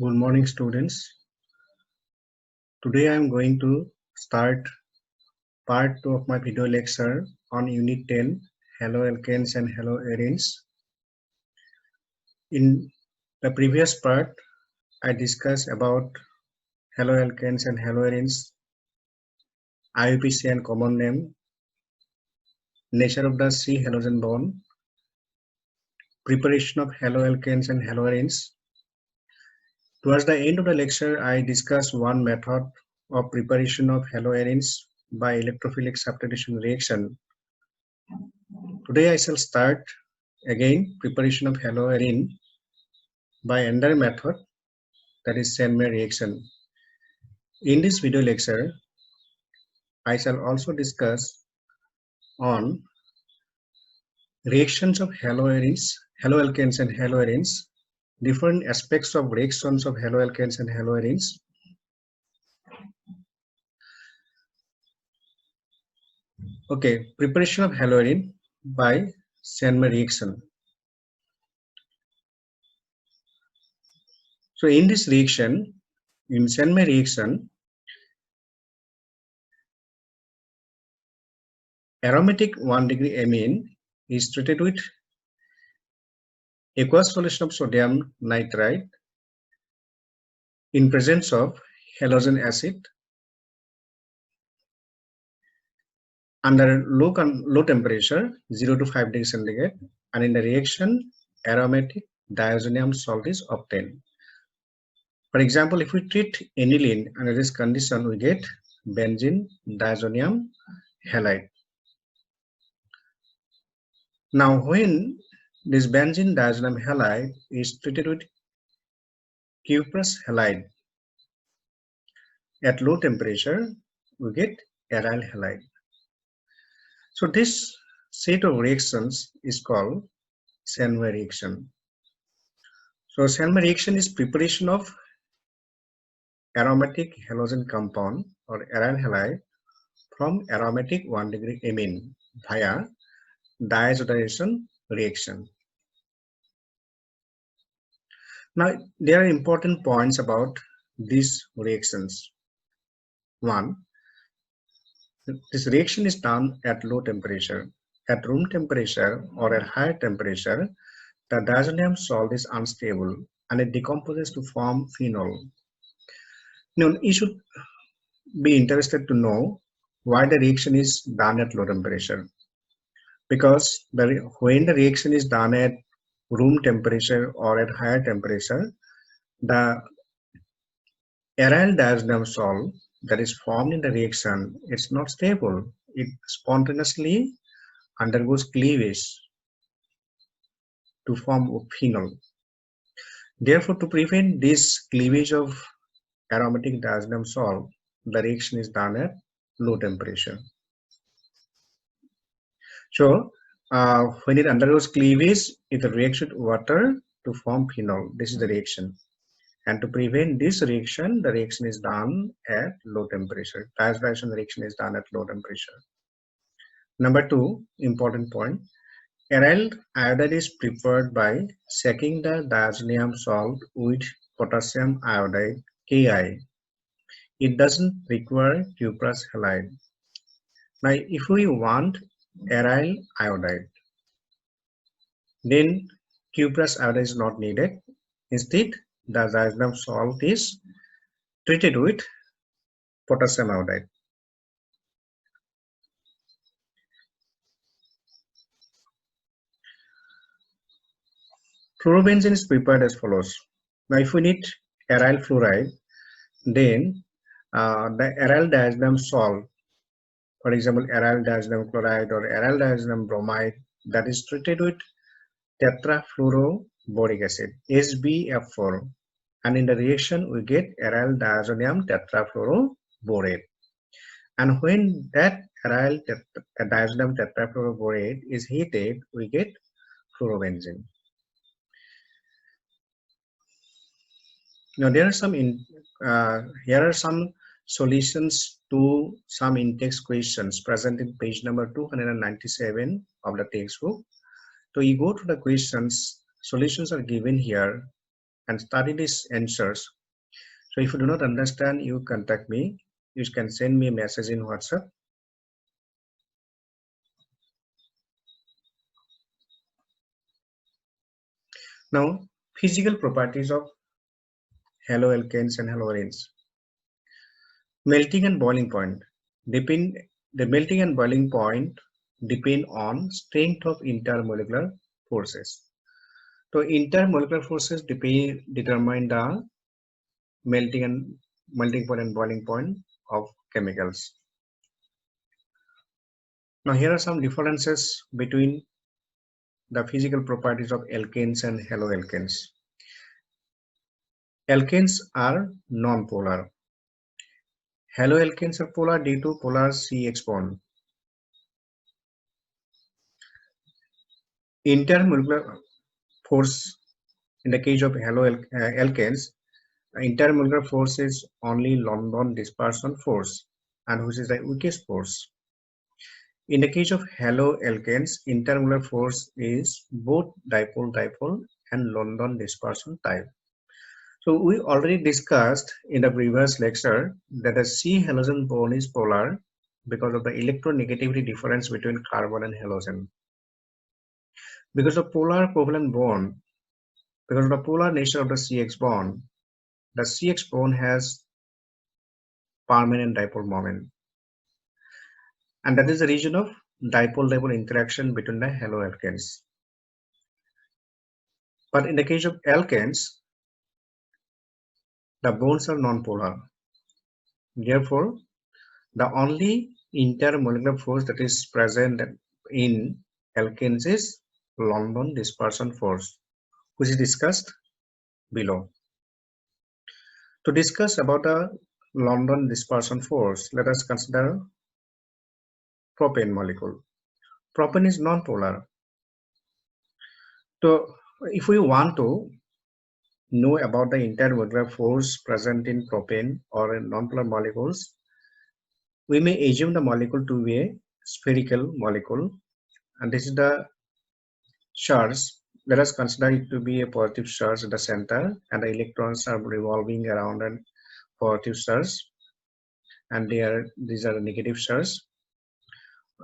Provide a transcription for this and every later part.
Good morning, students. Today I am going to start part 2 of my video lecture on Unit 10, haloalkanes and haloarenes. In the previous part, I discussed about haloalkanes and haloarenes, IUPAC and common name, nature of the C-halogen bond, preparation of haloalkanes and haloarenes. Towards the end of the lecture, I discussed one method of preparation of haloarenes by electrophilic substitution reaction. Today I shall start again preparation of haloarene by another method, that is Sandmeyer reaction. In this video lecture, I shall also discuss on reactions of haloarenes, haloalkanes and haloarenes, different aspects of reactions of haloalkanes and haloarenes. Okay, preparation of haloarene by Sandmeyer reaction. So in this reaction, in Sandmeyer reaction, aromatic 1-degree amine is treated with aqueous solution of sodium nitrite in presence of halogen acid under low temperature 0 to 5 degrees centigrade, and in the reaction aromatic diazonium salt is obtained. For example, if we treat aniline under this condition, we get benzene diazonium halide. Now when this benzene diazonium halide is treated with cuprous halide at low temperature, we get aryl halide. So this set of reactions is called Sandmeyer reaction. So Sandmeyer reaction is preparation of aromatic halogen compound or aryl halide from aromatic 1-degree amine via diazotization reaction. Now there are important points about these reactions. One, this reaction is done at low temperature. At room temperature or at higher temperature, the diazonium salt is unstable and it decomposes to form phenol. Now, you should be interested to know why the reaction is done at low temperature. Because when the reaction is done at room temperature or at higher temperature, the aryl diazonium salt that is formed in the reaction, it's not stable. It spontaneously undergoes cleavage to form phenol. Therefore, to prevent this cleavage of aromatic diazonium salt, the reaction is done at low temperature. So, when it undergoes cleavage, it reacts with water to form phenol. This is the reaction. And to prevent this reaction, the reaction is done at low temperature. Diazotization reaction is done at low temperature. Number 2, important point. Aryl iodide is prepared by shaking the diazonium salt with potassium iodide Ki. It doesn't require cuprous halide. Now, if we want aryl iodide, then cuprous iodide is not needed. Instead, the diazonium salt is treated with potassium iodide. Fluorobenzene is prepared as follows. Now, if we need aryl fluoride, then the aryl diazonium salt, for example, aryl diazonium chloride or aryl diazonium bromide, that is treated with tetrafluoroboric acid, HbF4, and in the reaction we get aryl diazonium tetrafluoroborate. And when that aryl diazonium tetrafluoroborate is heated, we get fluorobenzene. Now there are some here are some solutions to some in-text questions present in page number 297 of the textbook. So you go to the questions, solutions are given here, and study these answers. So if you do not understand, you contact me. You can send me a message in WhatsApp. Now, physical properties of haloalkanes and haloarenes. Melting and boiling point. The melting and boiling point depend on strength of intermolecular forces. So intermolecular forces determine the melting point and boiling point of chemicals. Now here are some differences between the physical properties of alkanes and haloalkanes. Alkanes are non-polar. Haloalkanes are polar due to polar CH bond. Intermolecular force in the case of haloalkanes, intermolecular force is only London dispersion force, and which is the weakest force. In the case of haloalkanes, intermolecular force is both dipole-dipole and London dispersion type. So we already discussed in the previous lecture that the C halogen bond is polar because of the electronegativity difference between carbon and halogen. Because of polar covalent bond, because of the polar nature of the CX bond, the CX bond has permanent dipole moment. And that is the region of dipole-dipole interaction between the haloalkanes. But in the case of alkanes, the bonds are non-polar. Therefore, the only intermolecular force that is present in alkanes is London dispersion force, which is discussed below. To discuss about the London dispersion force, let us consider propane molecule. Propane is non-polar. So if we want to know about the intermolecular force present in propane or in non-polar molecules, we may assume the molecule to be a spherical molecule, and this is the charge. Let us consider it to be a positive charge at the center, and the electrons are revolving around a positive charge, and these are negative charge.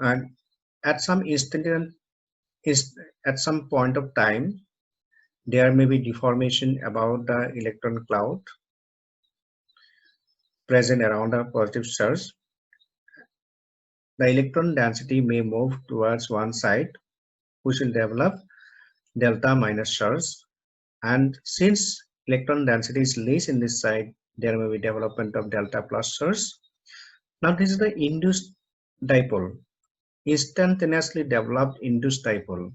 And at some at some point of time, there may be deformation about the electron cloud present around a positive charge. The electron density may move towards one side, which will develop delta minus charge. And since electron density is less in this side, there may be development of delta plus charge. Now this is the induced dipole, instantaneously developed induced dipole.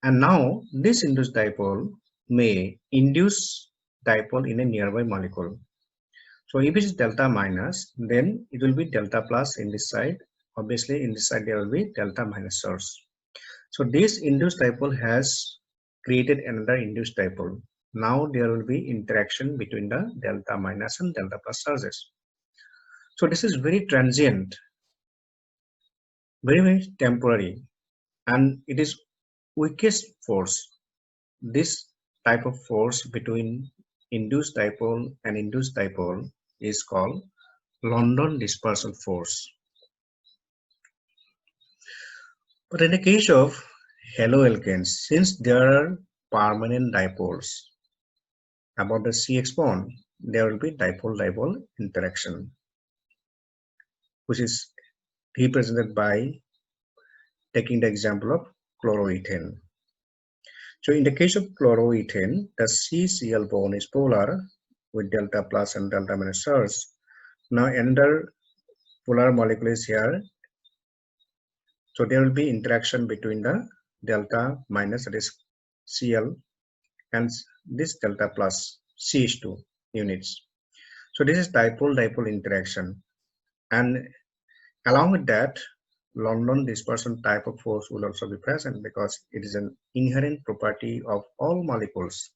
And now this induced dipole may induce dipole in a nearby molecule. So if it is delta minus, then it will be delta plus in this side. Obviously in this side there will be delta minus source. So this induced dipole has created another induced dipole. Now there will be interaction between the delta minus and delta plus charges. So this is very transient, very temporary, and it is weakest force. This type of force between induced dipole and induced dipole is called London dispersal force. But in the case of haloalkanes, since there are permanent dipoles about the CX bond, there will be dipole-dipole interaction, which is represented by taking the example of chloroethane. So in the case of chloroethane, the CCl bond is polar with delta plus and delta minus charge. Now another polar molecule is here. So there will be interaction between the delta minus, that is Cl, and this delta plus CH2 units. So this is dipole-dipole interaction, and along with that, London dispersion type of force will also be present because it is an inherent property of all molecules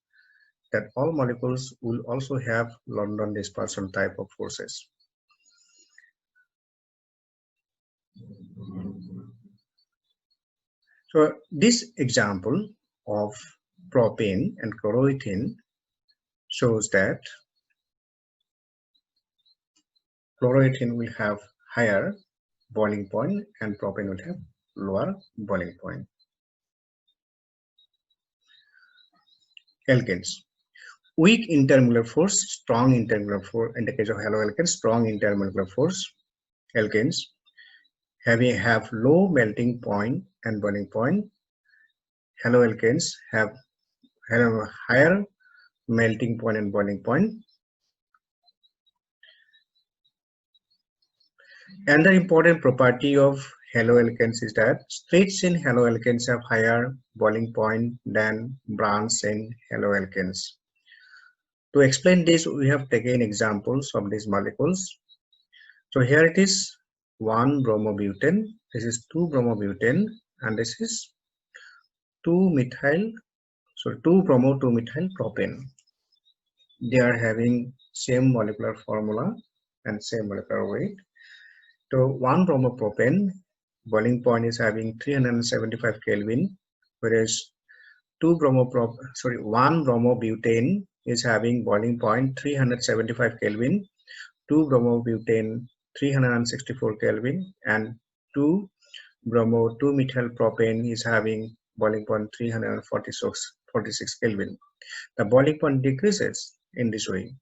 that all molecules will also have London dispersion type of forces. So this example of propane and chloroethene shows that chloroethene will have higher boiling point and propane will have lower boiling point. Alkanes. Weak intermolecular force, strong intermolecular force. In the case of haloalkanes, strong intermolecular force. Alkanes have low melting point and boiling point. Haloalkanes have a higher melting point and boiling point. Another important property of haloalkanes is that straight chain haloalkanes have higher boiling point than branch chain haloalkanes. To explain this, we have taken examples of these molecules. So here it is 1-bromobutane, this is 2-bromobutane, and this is 2-methyl, so 2-bromo 2-methyl propane. They are having same molecular formula and same molecular weight. So 1-bromopropane boiling point is having 375 Kelvin, whereas 1-bromobutane is having boiling point 375 Kelvin, 2-bromobutane 364 Kelvin, and 2-bromo 2-methyl propane is having boiling point 346 Kelvin. The boiling point decreases in this way.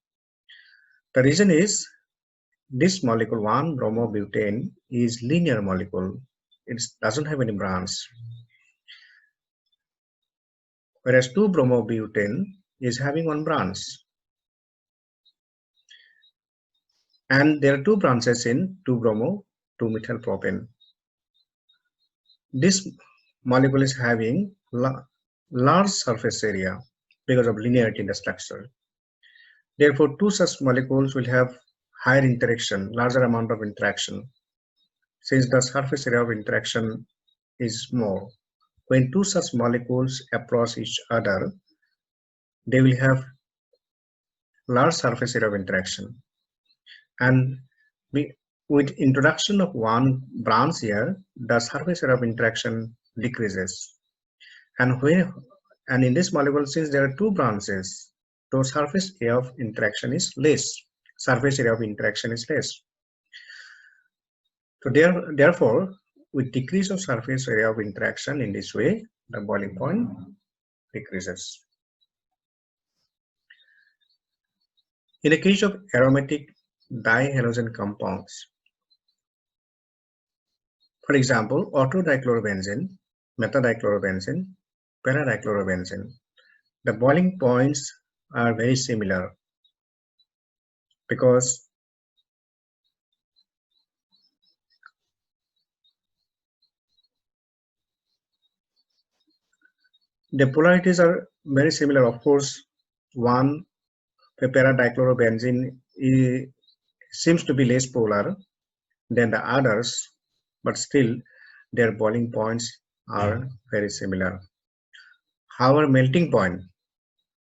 The reason is this molecule 1-bromobutane is linear molecule. It doesn't have any branch. Whereas 2-bromobutane is having one branch. And there are two branches in 2-bromo 2-methyl propane. This molecule is having large surface area because of linearity in the structure. Therefore, two such molecules will have higher interaction, larger amount of interaction, since the surface area of interaction is more. When two such molecules approach each other, they will have large surface area of interaction. And with introduction of one branch here, the surface area of interaction decreases. And in this molecule, since there are two branches, the surface area of interaction is less. Surface area of interaction is less. So therefore, with decrease of surface area of interaction in this way, the boiling point decreases. In the case of aromatic dihalogen compounds, for example, orthodichlorobenzene, metadichlorobenzene, paradichlorobenzene, the boiling points are very similar because the polarities are very similar. Of course, one paradichlorobenzene seems to be less polar than the others, but still their boiling points are very similar. However, melting point,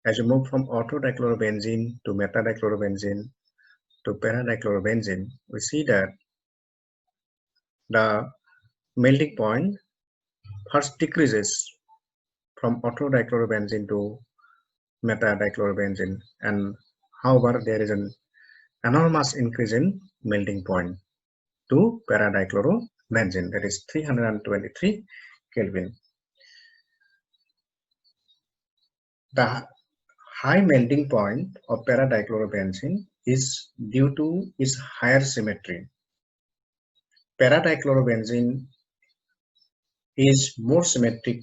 as you move from orthodichlorobenzene to metadichlorobenzene to paradichlorobenzene, we see that the melting point first decreases from orthodichlorobenzene to metadichlorobenzene, and however there is an enormous increase in melting point to paradichlorobenzene, that is 323 Kelvin. The high melting point of paradichlorobenzene is due to its higher symmetry. Paradichlorobenzene is more symmetric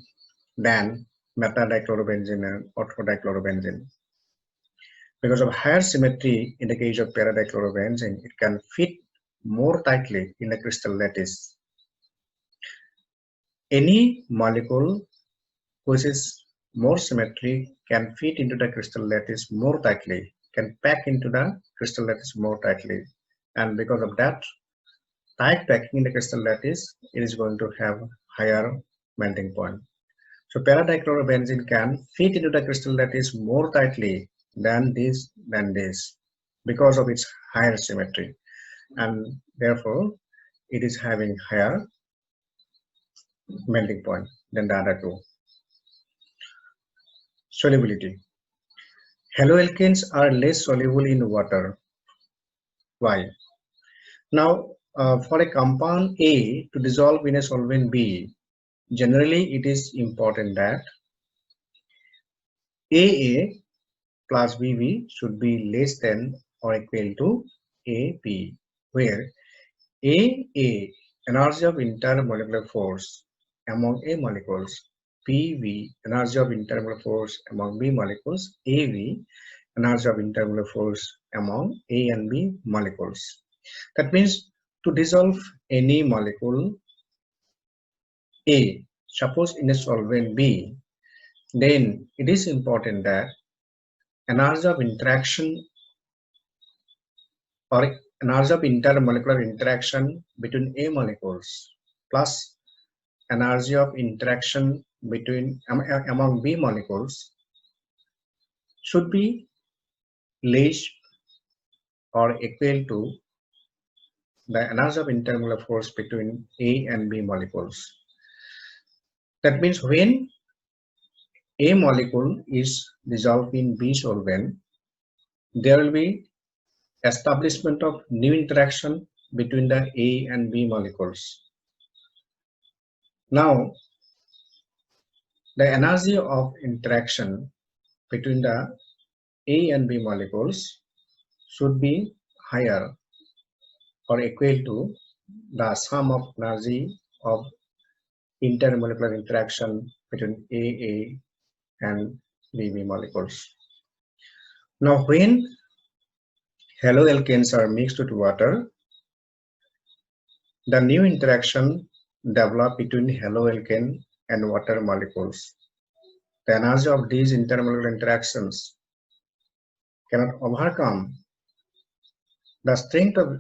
than metadichlorobenzene and orthodichlorobenzene. Because of higher symmetry in the case of paradichlorobenzene, it can fit more tightly in the crystal lattice. Any molecule which is more symmetry can fit into the crystal lattice more tightly, can pack into the crystal lattice more tightly, and because of that tight packing in the crystal lattice, it is going to have higher melting point. So paradichlorobenzene can fit into the crystal lattice more tightly than this because of its higher symmetry, and therefore it is having higher melting point than the other two. Solubility. Haloalkanes are less soluble in water. Why? Now, for a compound A to dissolve in a solvent B, generally it is important that AA plus BB should be less than or equal to AB, where AA, energy of intermolecular force among A molecules, BB, energy of intermolecular force among B molecules, AB, energy of intermolecular force among A and B molecules. That means to dissolve any molecule A, suppose in a solvent B, then it is important that energy of interaction or energy of intermolecular interaction between A molecules plus energy of interaction between among B molecules should be less or equal to the energy of intermolecular force between A and B molecules. That means when A molecule is dissolved in B solvent, there will be establishment of new interaction between the A and B molecules. Now, the energy of interaction between the A and B molecules should be higher or equal to the sum of energy of intermolecular interaction between AA and BB molecules. Now, when haloalkanes are mixed with water, the new interaction developed between haloalkane and water molecules. The energy of these intermolecular interactions cannot overcome the strength of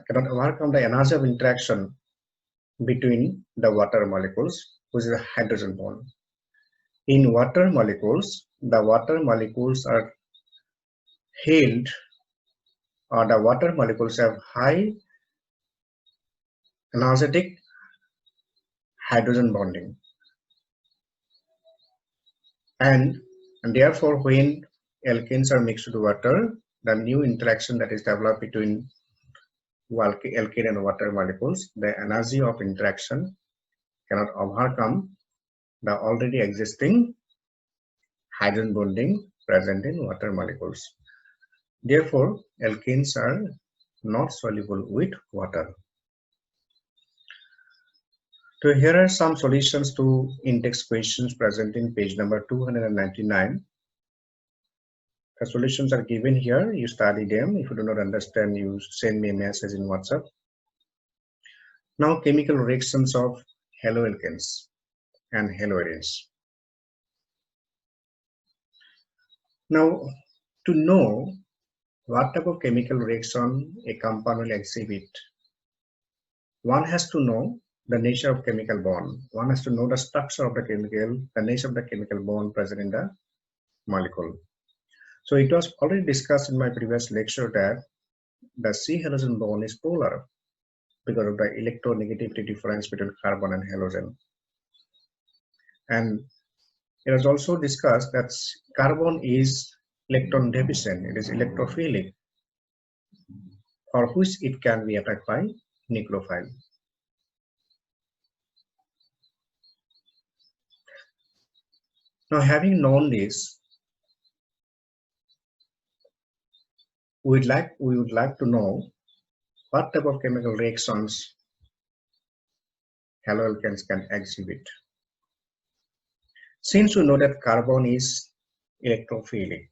cannot overcome the energy of interaction between the water molecules, which is a hydrogen bond. In water molecules, the water molecules are held, or the water molecules have high energetic hydrogen bonding, and therefore when alkanes are mixed with water, the new interaction that is developed between alkane and water molecules, the energy of interaction cannot overcome the already existing hydrogen bonding present in water molecules. Therefore, alkanes are not soluble with water. So here are some solutions to index questions present in page number 299. The solutions are given here. You study them. If you do not understand, you send me a message in WhatsApp. Now, chemical reactions of haloalkanes and haloarenes. Now, to know what type of chemical reaction a compound will exhibit, one has to know the nature of chemical bond. One has to know the structure of the chemical, the nature of the chemical bond present in the molecule. So it was already discussed in my previous lecture that the C halogen bond is polar because of the electronegativity difference between carbon and halogen. And it was also discussed that carbon is electron deficient, it is electrophilic, for which it can be attacked by nucleophile. Now, having known this, we would like to know what type of chemical reactions haloalkanes can exhibit. Since we know that carbon is electrophilic,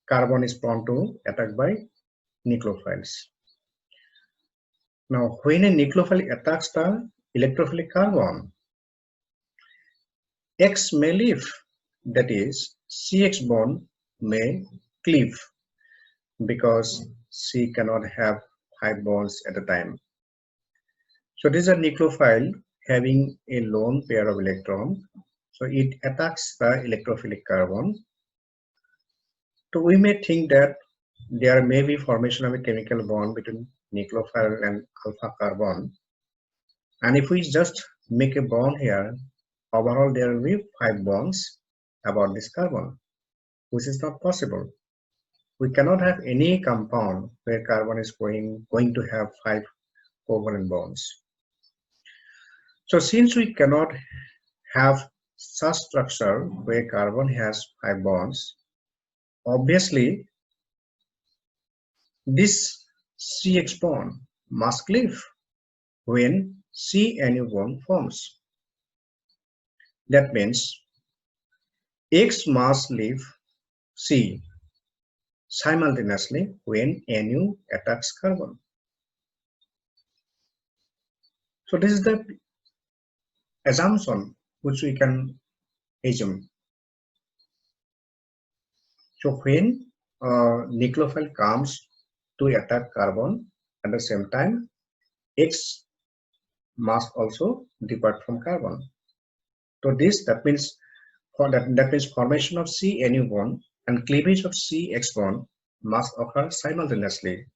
carbon is prone to attack by nucleophiles. Now, when a nucleophile attacks the electrophilic carbon, X may leave, that is, CX bond may cleave because C cannot have 5 bonds at a time. So this is a nucleophile having a lone pair of electrons. So it attacks the electrophilic carbon. So we may think that there may be formation of a chemical bond between nucleophile and alpha carbon. And if we just make a bond here, overall there will be 5 bonds about this carbon, which is not possible. We cannot have any compound where carbon is going to have 5 covalent bonds. So since we cannot have such structure where carbon has 5 bonds, obviously this CH bond must leave when CNU bond forms. That means X must leave C simultaneously when NU attacks carbon. So this is the assumption which we can assume. So when nucleophile comes to attack carbon, at the same time X must also depart from carbon. So that means formation of CNU bond and cleavage of CX bond must occur simultaneously,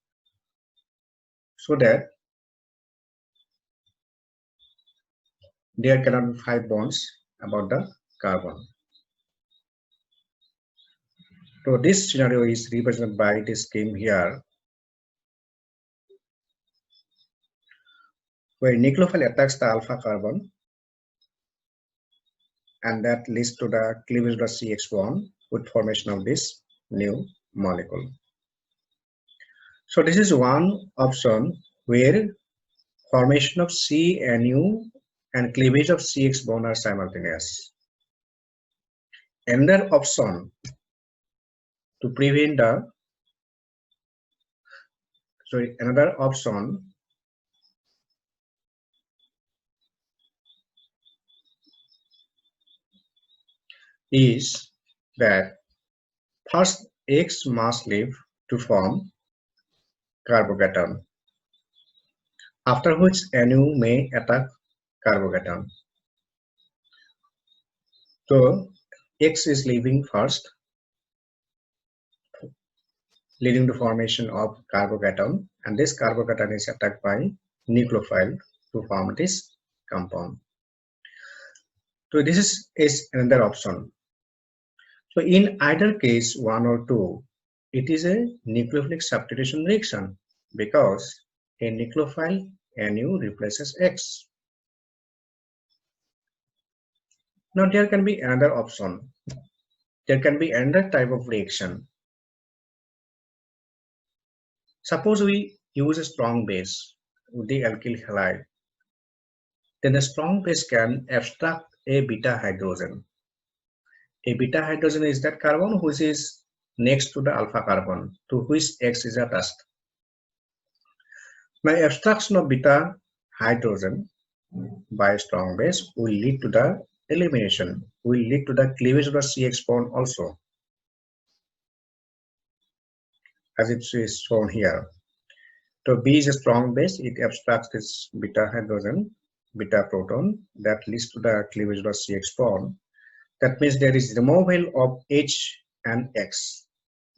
so that there cannot be 5 bonds about the carbon. So this scenario is represented by this scheme here, where nucleophile attacks the alpha carbon, and that leads to the cleavage of the CX bond with formation of this new molecule. So this is one option where formation of CNU and cleavage of CX bond are simultaneous. Another option to prevent the another option is that first X must leave to form carbocation, after which NU may attack carbocation. So X is leaving first, leading to formation of carbocation, and this carbocation is attacked by nucleophile to form this compound. So this is another option. So in either case, 1 or 2, it is a nucleophilic substitution reaction because a nucleophile NU replaces X. Now there can be another option. There can be another type of reaction. Suppose we use a strong base with the alkyl halide. Then the strong base can abstract a beta hydrogen. A beta hydrogen is that carbon which is next to the alpha carbon to which X is attached. Now abstraction of beta hydrogen by strong base will lead to the elimination, will lead to the cleavage of the CX bond also, as it is shown here. So B is a strong base, it abstracts this beta hydrogen, beta proton, that leads to the cleavage of the CX bond. That means there is removal of H and X,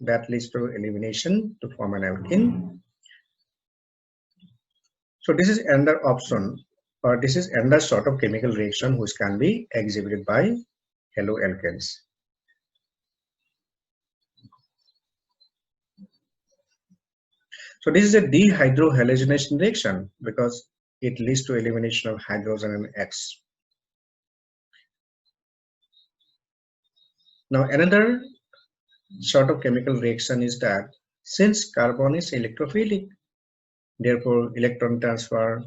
that leads to elimination to form an alkene. So this is another option, or this is another sort of chemical reaction which can be exhibited by haloalkanes. So this is a dehydrohalogenation reaction because it leads to elimination of hydrogen and X. Now another sort of chemical reaction is that since carbon is electrophilic, therefore electron transfer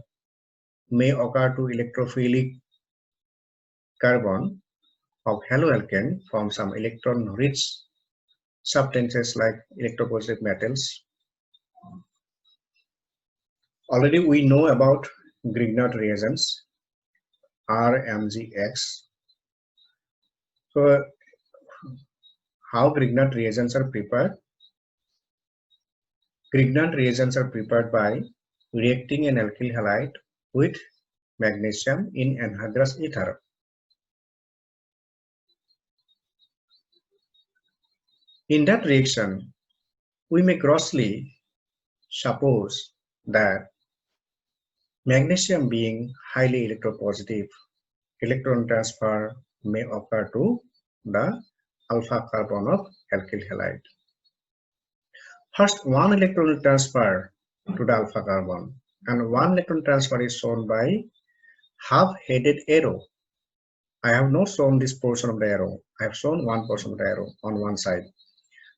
may occur to electrophilic carbon of haloalkane from some electron-rich substances like electropositive metals. Already we know about Grignard reagents, RMGX. So how Grignard reagents are prepared? Grignard reagents are prepared by reacting an alkyl halide with magnesium in anhydrous ether. In that reaction, we may grossly suppose that magnesium being highly electropositive electron transfer may occur to the alpha carbon of alkyl halide. First, one electron transfer to the alpha carbon, and one electron transfer is shown by half-headed arrow. I have not shown this portion of the arrow. I have shown one portion of the arrow on one side.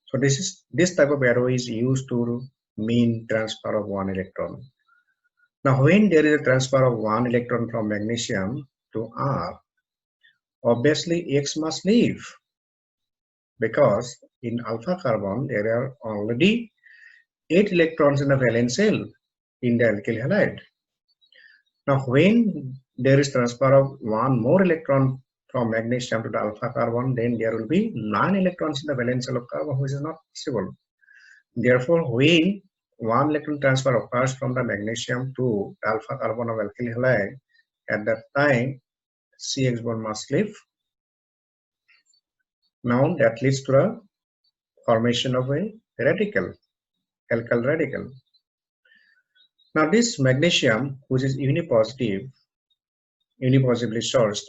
So this type of arrow is used to mean transfer of one electron. Now, when there is a transfer of one electron from magnesium to R, obviously X must leave, because in alpha carbon there are already 8 electrons in the valence shell in the alkyl halide. Now, when there is transfer of one more electron from magnesium to the alpha carbon, then there will be 9 electrons in the valence shell of carbon, which is not possible. Therefore, when one electron transfer occurs from the magnesium to the alpha carbon of alkyl halide, at that time CX bond must leave. Now that leads to the formation of a radical, alkyl radical. Now this magnesium, which is unipositively charged,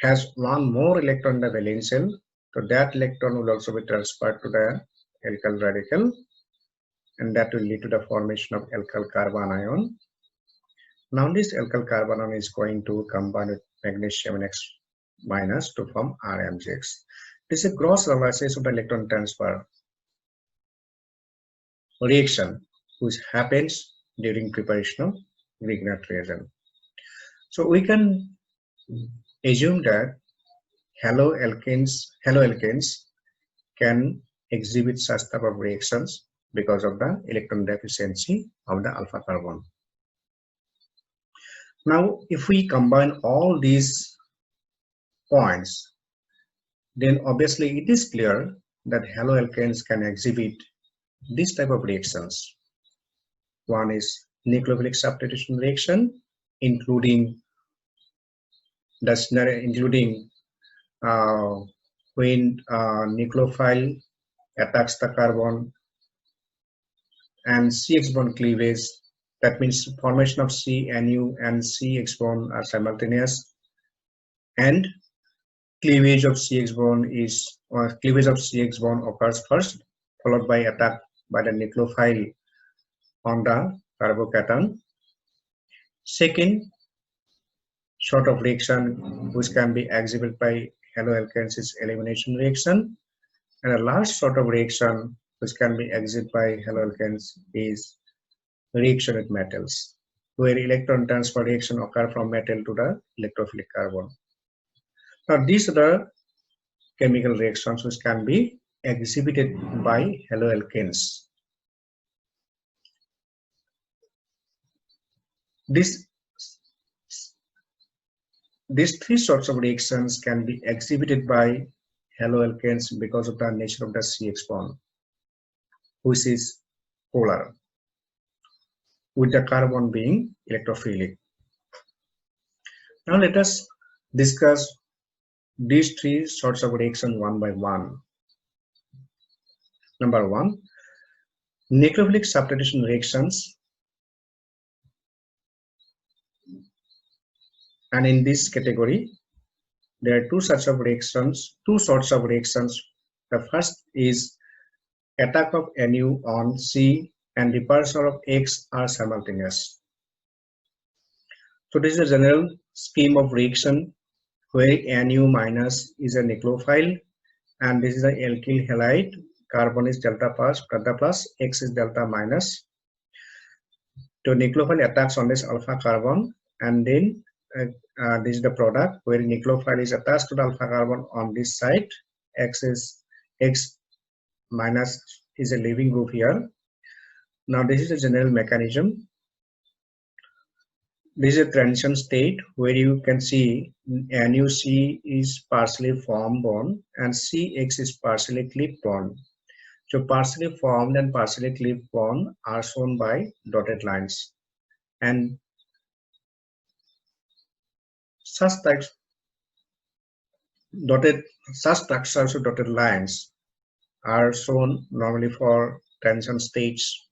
has one more electron in the valence shell, so that electron will also be transferred to the alkyl radical, and that will lead to the formation of alkyl carbon ion. Now this alkyl carbon ion is going to combine with magnesium X minus to form RMgX. This is a gross analysis of the electron transfer reaction which happens during preparation of Grignard reagent. So we can assume that haloalkanes can exhibit such type of reactions because of the electron deficiency of the alpha carbon. Now, if we combine all these points, then obviously it is clear that haloalkanes can exhibit this type of reactions. One is nucleophilic substitution reaction, including the scenario, when nucleophile attacks the carbon and CX bond cleavage. That means formation of CNU and CX bond are simultaneous, and cleavage of CX bond occurs first, followed by attack by the nucleophile on the carbocation. Second sort of reaction which can be exhibited by haloalkanes is elimination reaction, and the last sort of reaction which can be exhibited by haloalkanes is reaction with metals, where electron transfer reaction occur from metal to the electrophilic carbon. Now these are the chemical reactions which can be exhibited by haloalkanes. These three sorts of reactions can be exhibited by haloalkanes because of the nature of the CX bond, which is polar, with the carbon being electrophilic. Now let us discuss these three sorts of reaction one by one. Number one, nucleophilic substitution reactions. And in this category, there are two sorts of reactions. The first is attack of Nu on C and departure of X are simultaneous. So this is a general scheme of reaction where Nu minus is a nucleophile, and this is the alkyl halide. Carbon is delta plus, X is delta minus. So nucleophile attacks on this alpha carbon, and then this is the product where nucleophile is attached to the alpha carbon on this side. X minus is a leaving group here. Now this is a general mechanism. This is a transition state where you can see NuC is partially formed bond and CX is partially clipped bond. So partially formed and partially clipped bond are shown by dotted lines, and such structures with dotted lines are shown normally for transition states.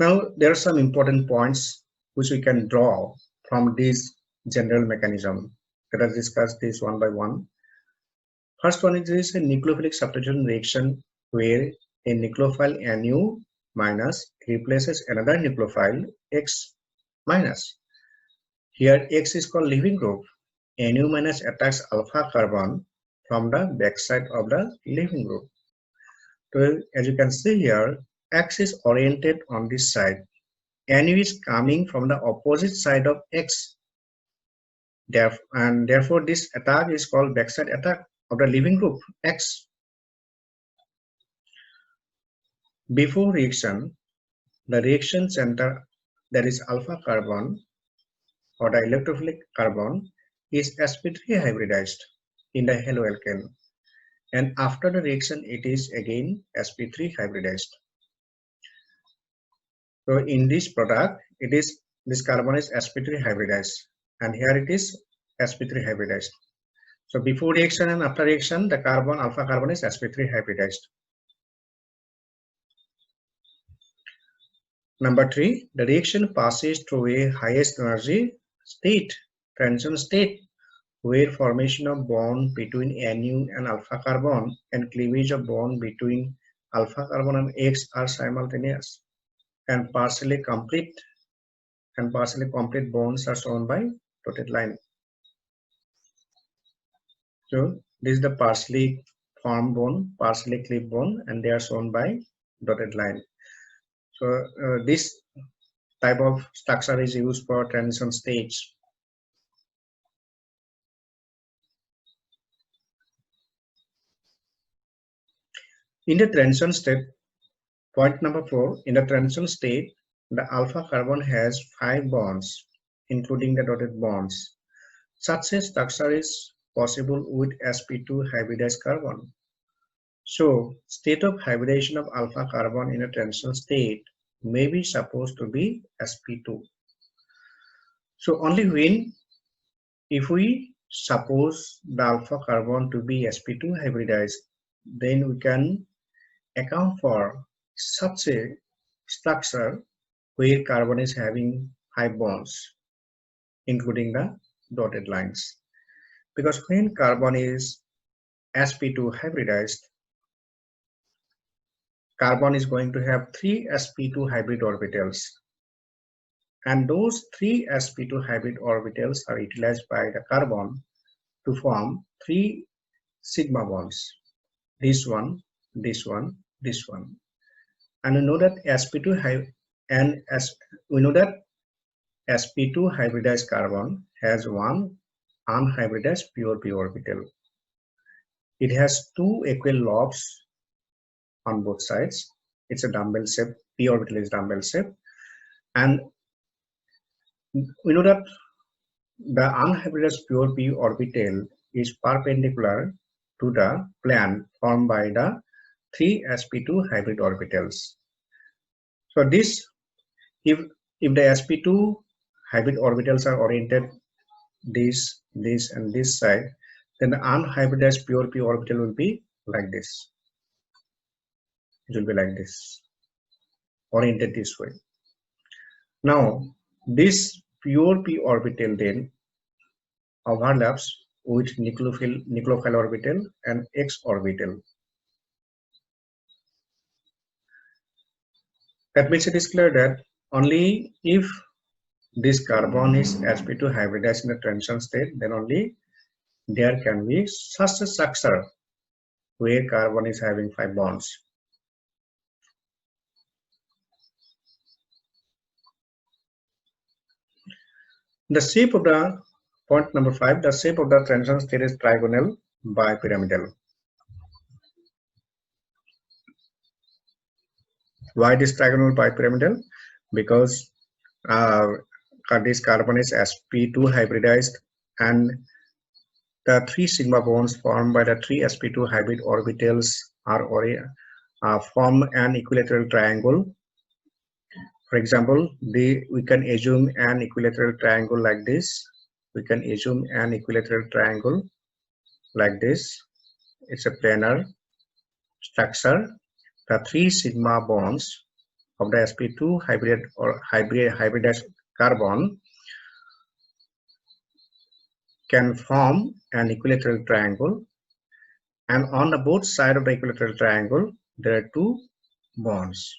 Now, there are some important points which we can draw from this general mechanism. Let us discuss this one by one. First one is a nucleophilic substitution reaction where a nucleophile Nu minus replaces another nucleophile X minus. Here X is called leaving group. Nu minus attacks alpha carbon from the backside of the leaving group. So as you can see here, X is oriented on this side. Nu is coming from the opposite side of X. And therefore this attack is called backside attack of the leaving group X. Before reaction, the reaction center, that is alpha carbon or the electrophilic carbon, is sp3 hybridized in the haloalkane, and after the reaction it is again sp3 hybridized. So in this product, this carbon is sp3 hybridized, and here it is sp3 hybridized. So before reaction and after reaction, the alpha carbon is sp3 hybridized. Number 3, the reaction passes through a highest energy state, transition state, where formation of bond between Nu and alpha carbon and cleavage of bond between alpha carbon and X are simultaneous, and partially complete bonds are shown by dotted line. So this is the partially formed bond, partially cleaved bond, and they are shown by dotted line. So this type of structure is used for transition stage. In the transition state, point number 4, in the transition state, the alpha carbon has 5 bonds, including the dotted bonds. Such a structure is possible with sp2 hybridized carbon. So, state of hybridization of alpha carbon in a transition state may be supposed to be sp2. So, only when, if we suppose the alpha carbon to be sp2 hybridized, then we can account for such a structure where carbon is having 5 bonds, including the dotted lines. Because when carbon is sp2 hybridized, carbon is going to have 3 sp2 hybrid orbitals, and those 3 sp2 hybrid orbitals are utilized by the carbon to form 3 sigma bonds, this one, this one, this one. And we know that sp2 hybridized carbon has one unhybridized pure p orbital. It has 2 equal lobes on both sides. It's a dumbbell shape. P orbital is dumbbell shape, and we know that the unhybridized pure p orbital is perpendicular to the plane formed by the 3 sp2 hybrid orbitals. So this, if the sp2 hybrid orbitals are oriented this, and this side, then the unhybridized pure p orbital will be like this. It will be like this, oriented this way. Now, this pure p orbital then overlaps with nucleophile orbital and X orbital. That means it is clear that only if this carbon is sp2 hybridized in the transition state, then only there can be such a structure where carbon is having 5 bonds. The shape of the point number 5, the shape of the transition state is trigonal bipyramidal. Why this trigonal bipyramidal? Because this carbon is sp2 hybridized, and the 3 sigma bonds formed by the 3 sp2 hybrid orbitals form an equilateral triangle. For example, we can assume an equilateral triangle like this. We can assume an equilateral triangle like this. It's a planar structure. The 3 sigma bonds of the sp2 hybrid or hybridized carbon can form an equilateral triangle, and on the both sides of the equilateral triangle there are two bonds,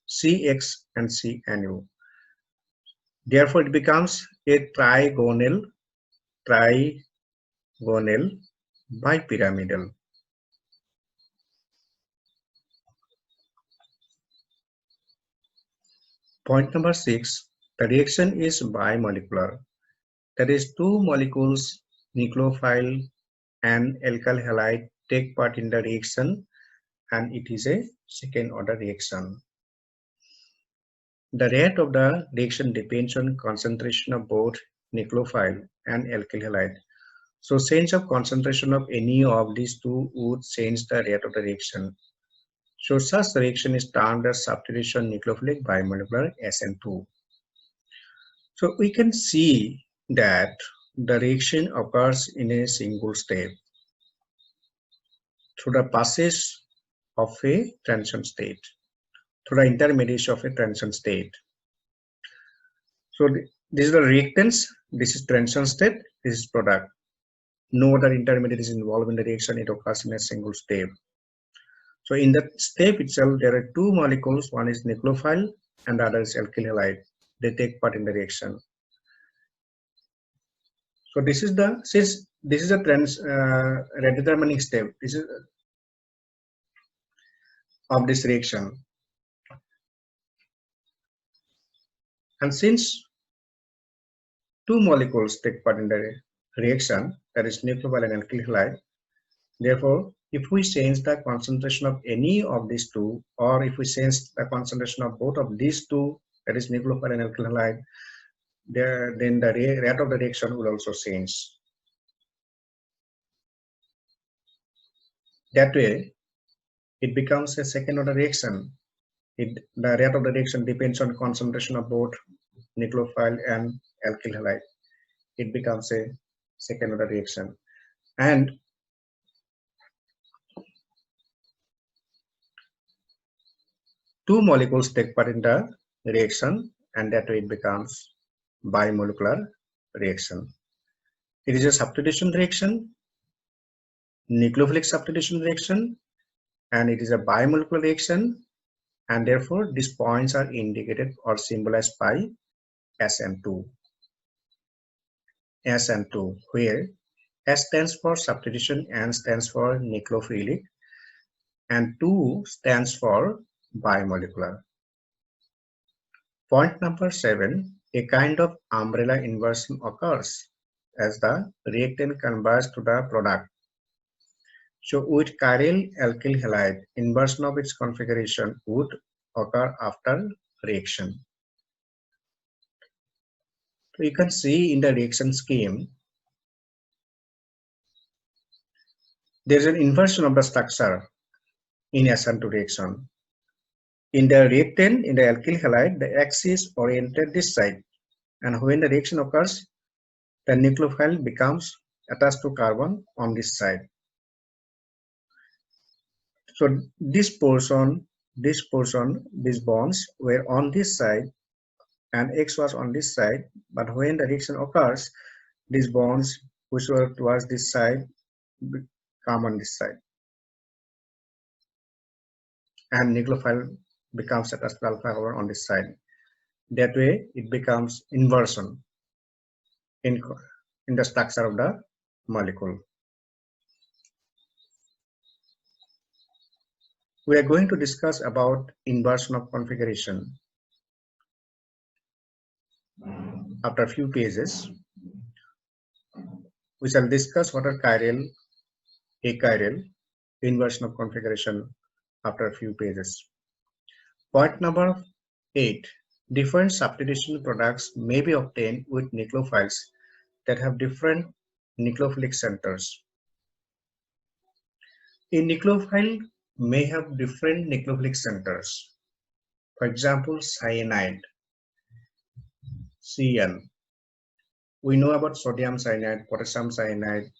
CX and CNU. Therefore, it becomes a trigonal bipyramidal. Point number 6, the reaction is bimolecular. That is, two molecules, nucleophile and alkyl halide, take part in the reaction, and it is a second order reaction. The rate of the reaction depends on concentration of both nucleophile and alkyl halide. So change of concentration of any of these two would change the rate of the reaction. So such reaction is termed as substitution nucleophilic bimolecular SN2. So we can see that the reaction occurs in a single step through the passage of a transition state, through the intermediate of a transition state. So this is the reactants, this is transition state, this is product. No other intermediate is involved in the reaction, it occurs in a single step. So in that step itself, there are two molecules, one is nucleophile and the other is alkyl halide. They take part in the reaction. So this is the, since this is a redetermining step, this is of this reaction. And since two molecules take part in the reaction, that is nucleophile and alkyl halide, therefore, if we change the concentration of any of these two, or if we change the concentration of both of these two, that is nucleophile and alkyl halide, then the rate of the reaction will also change. That way, it becomes a second order reaction. The rate of the reaction depends on concentration of both nucleophile and alkyl halide. It becomes a second order reaction. And two molecules take part in the reaction, and that way it becomes bimolecular reaction. It is a substitution reaction, nucleophilic substitution reaction, and it is a bimolecular reaction, and therefore these points are indicated or symbolized by SN2. SN2, where S stands for substitution, N stands for nucleophilic, and 2 stands for bimolecular. Point number 7, a kind of umbrella inversion occurs as the reactant converts to the product. So with chiral alkyl halide, inversion of its configuration would occur after reaction. So you can see in the reaction scheme, there is an inversion of the structure in SN2 reaction. In the reactant, in the alkyl halide, the X is oriented this side, and when the reaction occurs, the nucleophile becomes attached to carbon on this side. So this portion, these bonds were on this side, and X was on this side, but when the reaction occurs, these bonds which were towards this side come on this side, and nucleophile becomes attached to alpha carbon on this side. That way it becomes inversion in the structure of the molecule. We are going to discuss about inversion of configuration after a few pages. We shall discuss what are chiral, achiral, inversion of configuration after a few pages. Point number 8. Different substitution products may be obtained with nucleophiles that have different nucleophilic centers. A nucleophile may have different nucleophilic centers. For example, cyanide, CN. We know about sodium cyanide, potassium cyanide.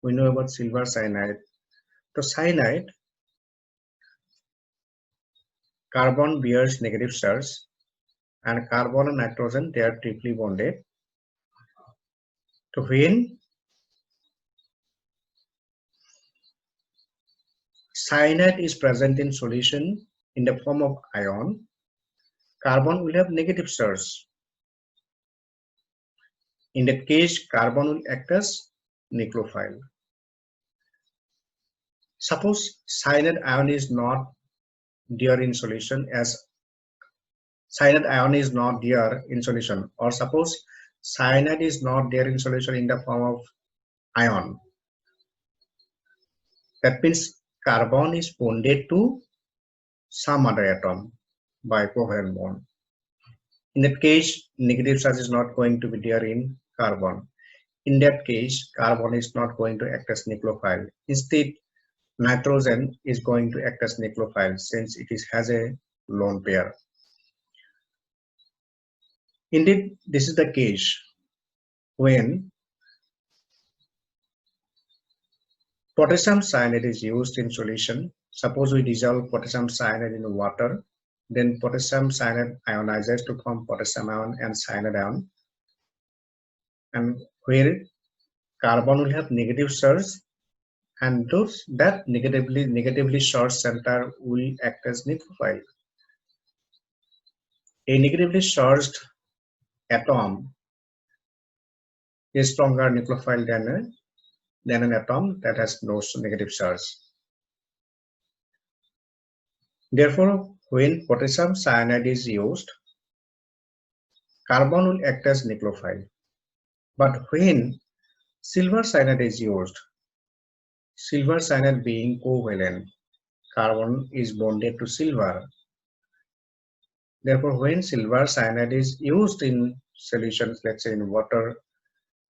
We know about silver cyanide. So cyanide carbon bears negative charge, and carbon and nitrogen, they are triply bonded. So when cyanide is present in solution in the form of ion, carbon will have negative charge. In that case, carbon will act as nucleophile. Suppose cyanide ion is not there in solution, as cyanide ion is not there in solution, or suppose cyanide is not there in solution in the form of ion. That means carbon is bonded to some other atom by covalent bond. In that case, negative charge is not going to be there in carbon. In that case, carbon is not going to act as nucleophile. Instead, nitrogen is going to act as nucleophile since it has a lone pair. Indeed, this is the case when potassium cyanide is used in solution. Suppose we dissolve potassium cyanide in water, then potassium cyanide ionizes to form potassium ion and cyanide ion, and where carbon will have negative charge, and that negatively charged center will act as nucleophile. A negatively charged atom is stronger nucleophile than an atom that has no negative charge. Therefore, when potassium cyanide is used, carbon will act as nucleophile. But when silver cyanide is used, silver cyanide being covalent, carbon is bonded to silver. Therefore, when silver cyanide is used in solutions, let's say in water,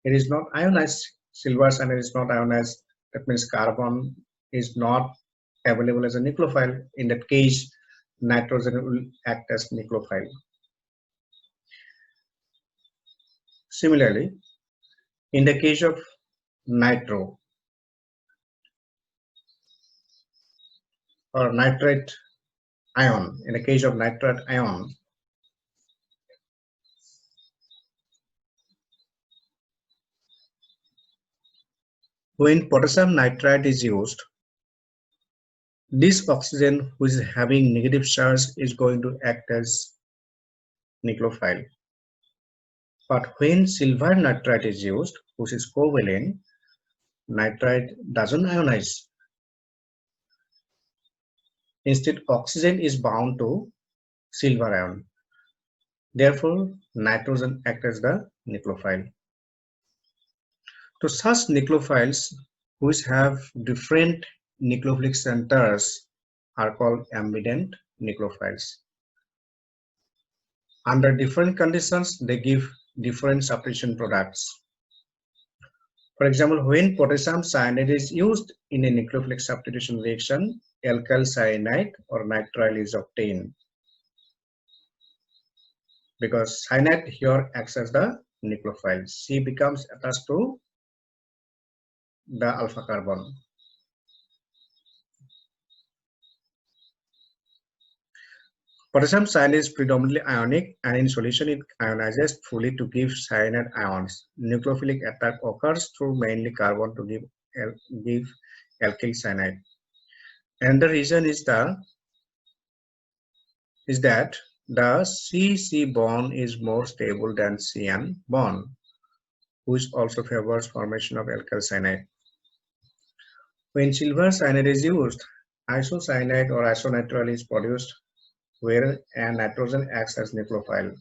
it is not ionized. Silver cyanide is not ionized. That means carbon is not available as a nucleophile. In that case, nitrogen will act as nucleophile. Similarly, in the case of nitro or nitrate ion, in the case of nitrate ion, when potassium nitrate is used, this oxygen which is having negative charge is going to act as nucleophile. But when silver nitrate is used, which is covalent, nitrite doesn't ionize. Instead, oxygen is bound to silver ion. Therefore, nitrogen acts as the nucleophile. So such nucleophiles which have different nucleophilic centers are called ambident nucleophiles. Under different conditions, they give different substitution products. For example, when potassium cyanide is used in a nucleophilic substitution reaction, alkyl cyanide or nitrile is obtained, because cyanide here acts as the nucleophile. C becomes attached to the alpha carbon. Potassium cyanide is predominantly ionic, and in solution it ionizes fully to give cyanide ions. Nucleophilic attack occurs through mainly carbon to give alkyl cyanide. And the reason is that the C-C bond is more stable than CN bond, which also favors formation of alkyl cyanide. When silver cyanide is used, isocyanide or isonitrile is produced, where an nitrogen acts as nucleophile.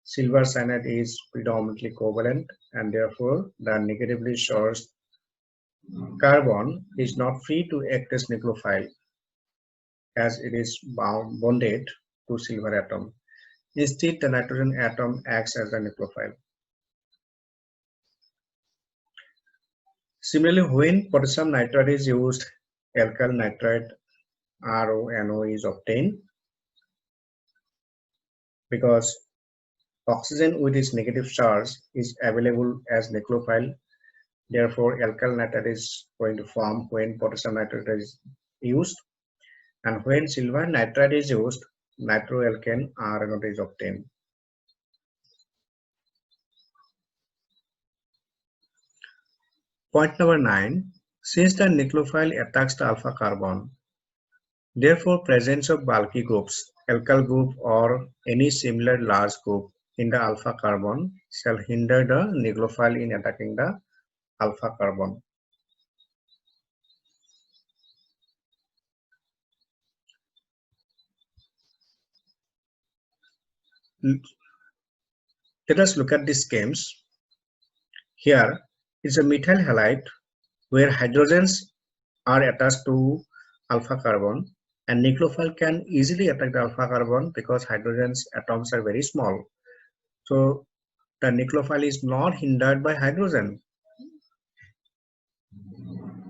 Silver cyanide is predominantly covalent, and therefore the negatively charged carbon is not free to act as nucleophile, as it is bonded to silver atom. Instead, the nitrogen atom acts as a nucleophile. Similarly, when potassium nitrate is used, alkyl nitrate RONO is obtained, because oxygen with its negative charge is available as nucleophile. Therefore, alkyl nitrate is going to form when potassium nitrate is used. And when silver nitrate is used, nitroalkane R is obtained. Point number 9. Since the nucleophile attacks the alpha carbon, therefore presence of bulky groups, alkyl group or any similar large group in the alpha carbon shall hinder the nucleophile in attacking the alpha carbon. Let us look at the schemes. Here is a methyl halide where hydrogens are attached to alpha carbon, and nucleophile can easily attack the alpha carbon because hydrogens atoms are very small. So the nucleophile is not hindered by hydrogen.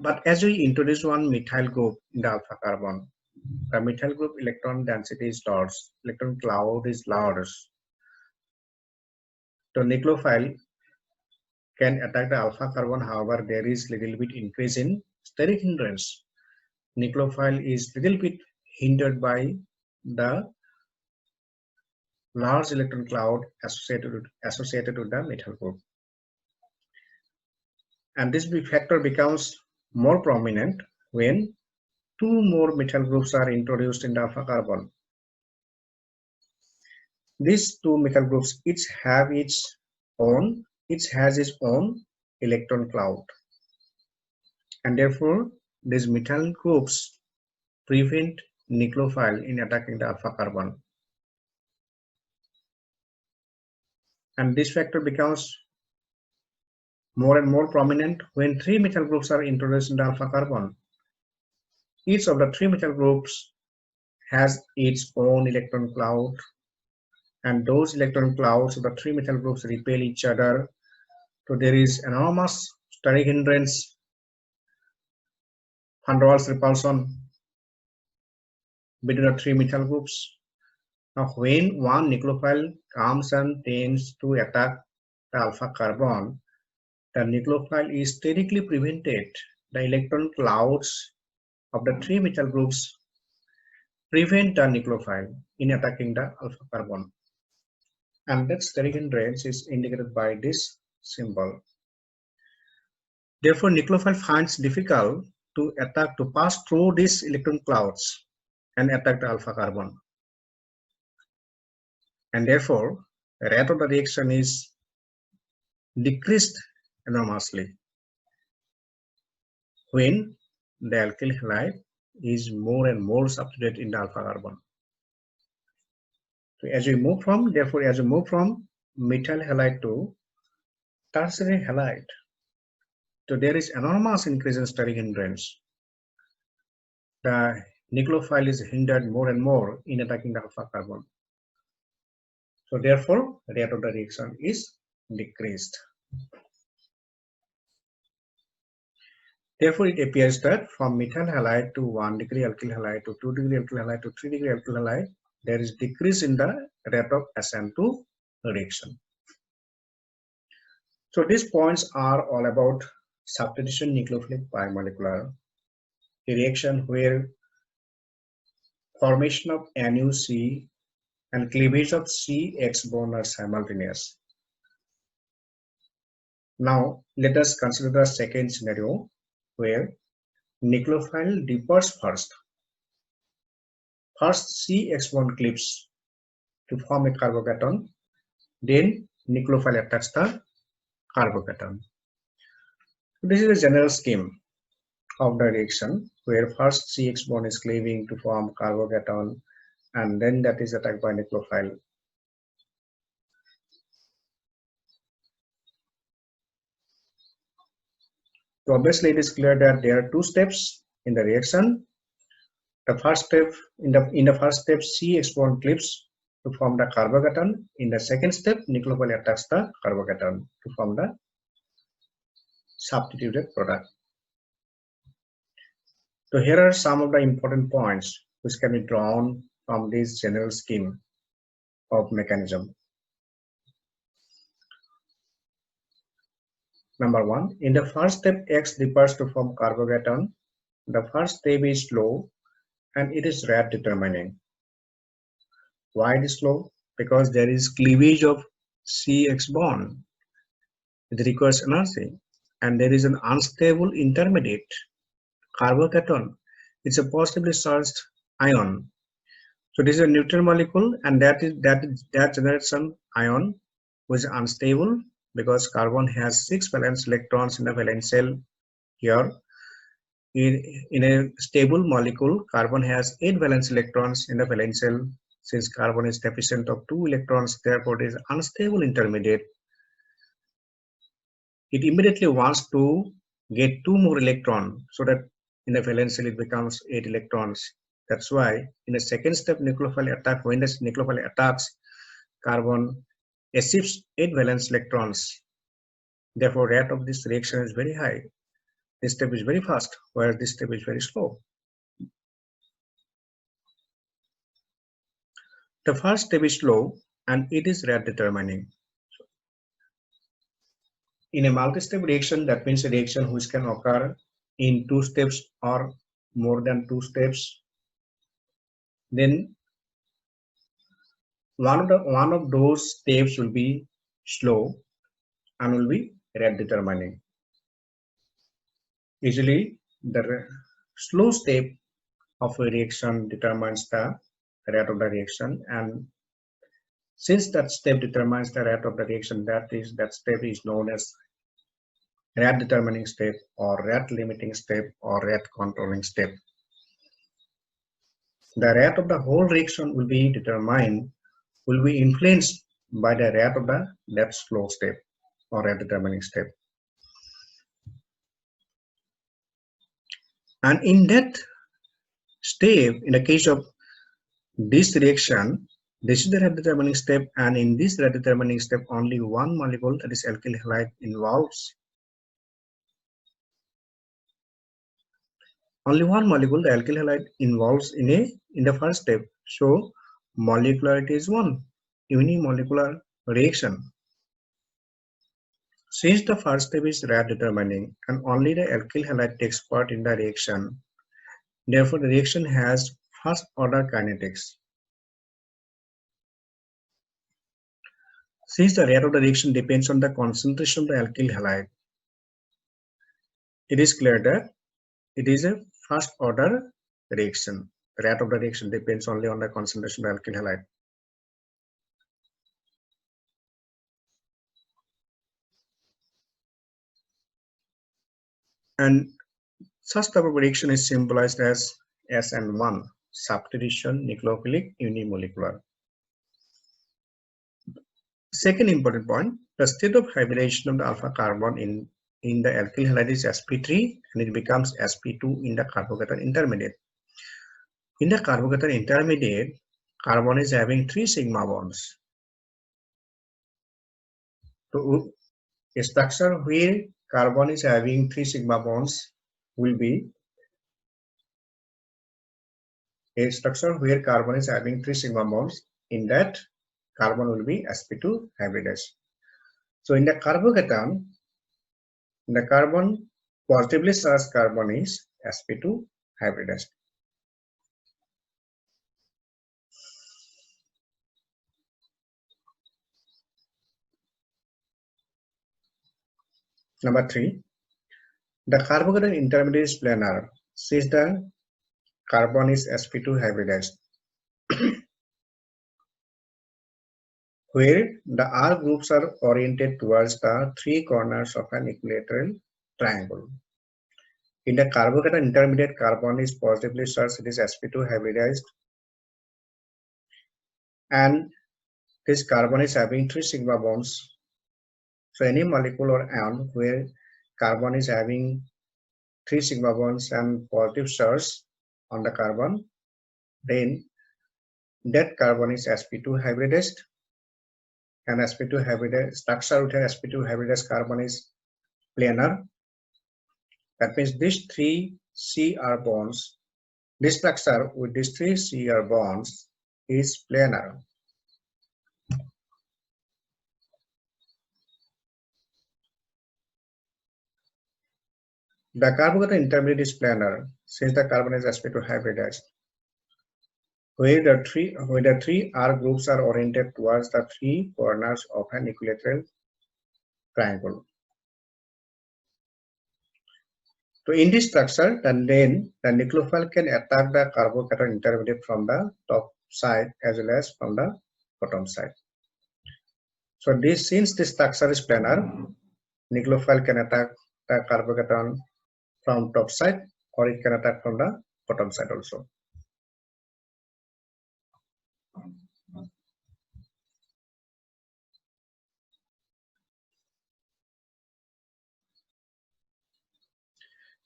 But as we introduce one methyl group in the alpha carbon, the methyl group electron density is large, electron cloud is large. So nucleophile can attack the alpha carbon, however, there is little bit increase in steric hindrance. Nucleophile is little bit hindered by the large electron cloud associated with the methyl group. And this factor becomes more prominent when two more methyl groups are introduced in the alpha carbon. These two methyl groups each has its own electron cloud, and therefore these methyl groups prevent nucleophile in attacking the alpha carbon. And this factor becomes more and more prominent when three methyl groups are introduced in the alpha carbon. Each of the three methyl groups has its own electron cloud, and those electron clouds of the three methyl groups repel each other. So there is enormous steric hindrance, van der Waals repulsion between the three methyl groups. Now when one nucleophile comes and tends to attack the alpha carbon, the nucleophile is sterically prevented. The electron clouds of the three methyl groups prevent the nucleophile in attacking the alpha carbon. And that steric hindrance is indicated by this symbol. Therefore, nucleophile finds difficult to pass through these electron clouds and attack the alpha carbon. And therefore, the rate of the reaction is decreased enormously when the alkyl halide is more and more substituted in the alpha carbon. So as we move from methyl halide to tertiary halide, so there is enormous increase in steric hindrance. The nucleophile is hindered more and more in attacking the alpha carbon. So therefore, the rate of the reaction is decreased. Therefore, it appears that from methyl halide to 1 degree alkyl halide to 2 degree alkyl halide to 3 degree alkyl halide, there is decrease in the rate of SN2 reaction. So these points are all about substitution nucleophilic bimolecular, a reaction where formation of NuC and cleavage of CX bond are simultaneous. Now let us consider the second scenario where nucleophile departs first. First CX bond cleaves to form a carbocation, then nucleophile attacks the carbocation. This is a general scheme of the reaction where first CX bond is cleaving to form carbocation and then that is attacked by nucleophile. So obviously it is clear that there are two steps in the reaction. The first step in the first step CX bond cleaves to form the carbocation. In the second step nucleophile attacks the carbocation to form the substituted product. So here are some of the important points which can be drawn from this general scheme of mechanism. Number 1, in the first step X departs to form carbocation. The first step is slow and it is rate determining. Why it is slow? Because there is cleavage of CX bond. It requires energy. And there is an unstable intermediate, carbocation. It's a positively charged ion. So this is a neutral molecule, and that generates an ion which is unstable because carbon has 6 valence electrons in the valence shell here. In a stable molecule, carbon has 8 valence electrons in the valence shell. Since carbon is deficient of 2 electrons, therefore it is unstable intermediate. It immediately wants to get 2 more electrons so that in the valence shell it becomes 8 electrons. That's why in the second step nucleophile attack, when the nucleophile attacks carbon, accepts 8 valence electrons. Therefore, rate of this reaction is very high. This step is very fast, whereas this step is very slow. The first step is slow and it is rate determining. In a multi-step reaction, that means a reaction which can occur in 2 steps or more than 2 steps. Then one of those steps will be slow and will be rate determining. Usually, the slow step of a reaction determines the rate of the reaction, and since that step determines the rate of the reaction, that step is known as rate determining step or rate limiting step or rate controlling step. The rate of the whole reaction will be influenced by the rate of that slow step or rate determining step. And in that step, in the case of this reaction, this is the rate determining step, and in this rate determining step, only one molecule, that is alkyl halide, involves. Only one molecule, the alkyl halide, involves in the first step. So molecularity is 1, unimolecular reaction. Since the first step is rate determining and only the alkyl halide takes part in the reaction, therefore the reaction has first order kinetics. Since the rate of the reaction depends on the concentration of the alkyl halide, it is clear that it is a first order reaction. The rate of the reaction depends only on the concentration of alkyl halide. And such type of reaction is symbolized as SN1, substitution nucleophilic unimolecular. Second important point, the state of hybridization of the alpha carbon in the alkyl halide is sp3 and it becomes sp2 in the carbocation intermediate. In the carbocation intermediate, carbon is having 3 sigma bonds. So a structure where carbon is having 3 sigma bonds will be a structure where carbon is having 3 sigma bonds. In that, carbon will be sp2 hybridized. So in the carbocation, the carbon positively charged carbon is sp2 hybridized. Number 3, the carbocation intermediate is planar since the carbon is sp2 hybridized, where the R groups are oriented towards the 3 corners of an equilateral triangle. In the carbocation intermediate, carbon is positively charged, it is sp2 hybridized, and this carbon is having 3 sigma bonds. So any molecule or ion where carbon is having 3 sigma bonds and positive charge on the carbon, then that carbon is sp2 hybridized, and sp2 hybridized structure with an sp2 hybridized carbon is planar. That means these 3 Cr bonds, this structure with these 3 Cr bonds is planar. The carbocation intermediate is planar since the carbon is sp2 hybridized. where the three R groups are oriented towards the three corners of an equilateral triangle. So in this structure, then the nucleophile can attack the carbocation intermediate from the top side as well as from the bottom side. So since this structure is planar, nucleophile can attack the carbocation from top side, or it can attack from the bottom side also.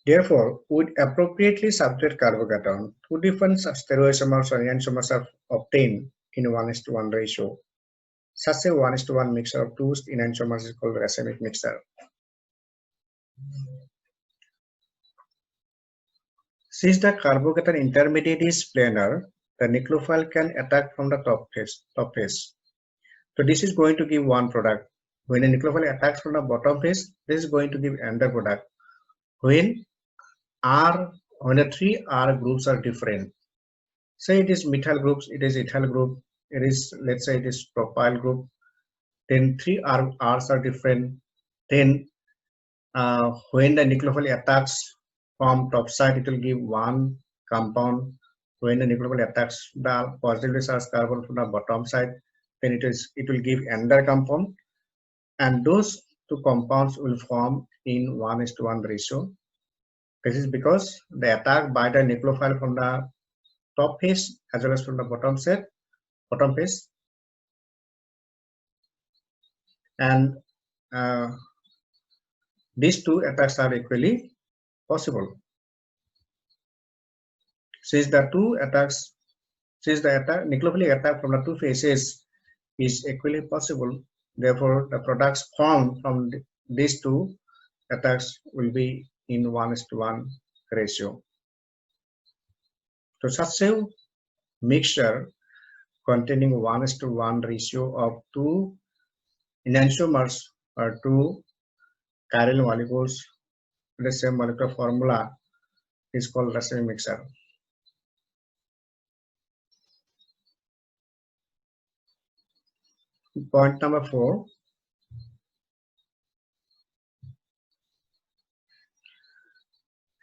Therefore, with appropriately substrate carbocation, two different stereoisomers or enantiomers are obtained in 1:1 ratio. Such a 1:1 mixture of two enantiomers is called racemic mixture. Since the carbocation intermediate is planar, the nucleophile can attack from the top face. So this is going to give one product. When a nucleophile attacks from the bottom face, this is going to give another product. When the three R groups are different, say it is methyl groups, it is ethyl group, it is, let's say it is propyl group, then three R's are different. Then when the nucleophile attacks from top side, it will give one compound. When the nucleophile attacks the positively charged carbon from the bottom side, then it will give another compound, and those two compounds will form in 1:1 ratio. This is because the attack by the nucleophile from the top face as well as from the bottom face, and these two attacks are equally possible. Since the nucleophilic attack from the two faces is equally possible, therefore the products formed from these two attacks will be in 1:1 ratio. So such a mixture containing 1:1 ratio of two enantiomers or two chiral molecules with the same molecular formula is called racemic mixture. Point number 4.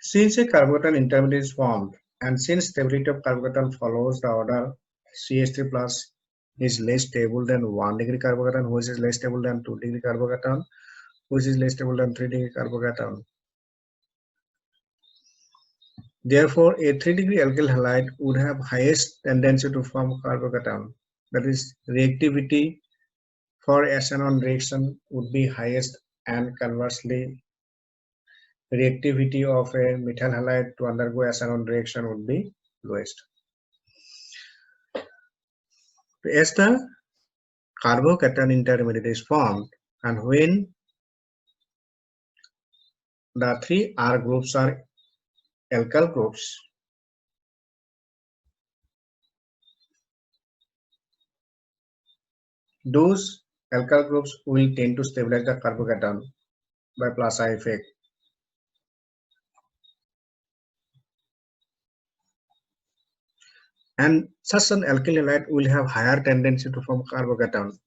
Since a carbocation intermediate is formed, and since stability of carbocation follows the order CH3 plus is less stable than 1 degree carbocation, which is less stable than 2 degree carbocation, which is less stable than 3 degree carbocation. Therefore, a 3 degree alkyl halide would have highest tendency to form carbocation. That is, reactivity for SN1 reaction would be highest, and conversely, reactivity of a methyl halide to undergo SN1 reaction would be lowest. As the carbocation intermediate is formed, and when the three R groups are alkyl groups, those alkyl groups will tend to stabilize the carbocation by Plaza effect. And such an alkyl halide will have higher tendency to form carbocation.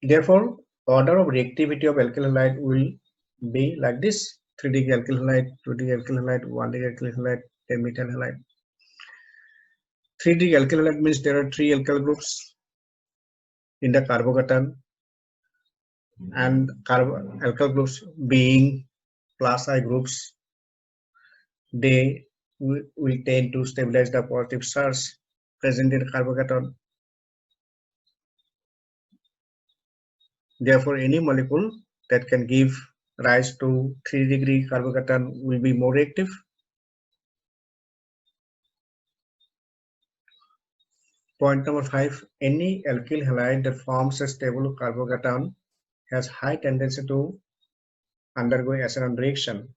Therefore, order of reactivity of alkyl halide will be like this: 3 degree alkyl halide, 2 degree alkyl halide, 1 degree alkyl halide, 10 methyl halide. 3 degree alkyl halide means there are 3 alkyl groups in the carbocation, and alkyl groups being plus I groups, they will tend to stabilize the positive charge present in carbocation. Therefore, any molecule that can give rise to 3 degree carbocation will be more reactive. Point number 5, any alkyl halide that forms a stable carbocation has high tendency to undergo SN1 reaction.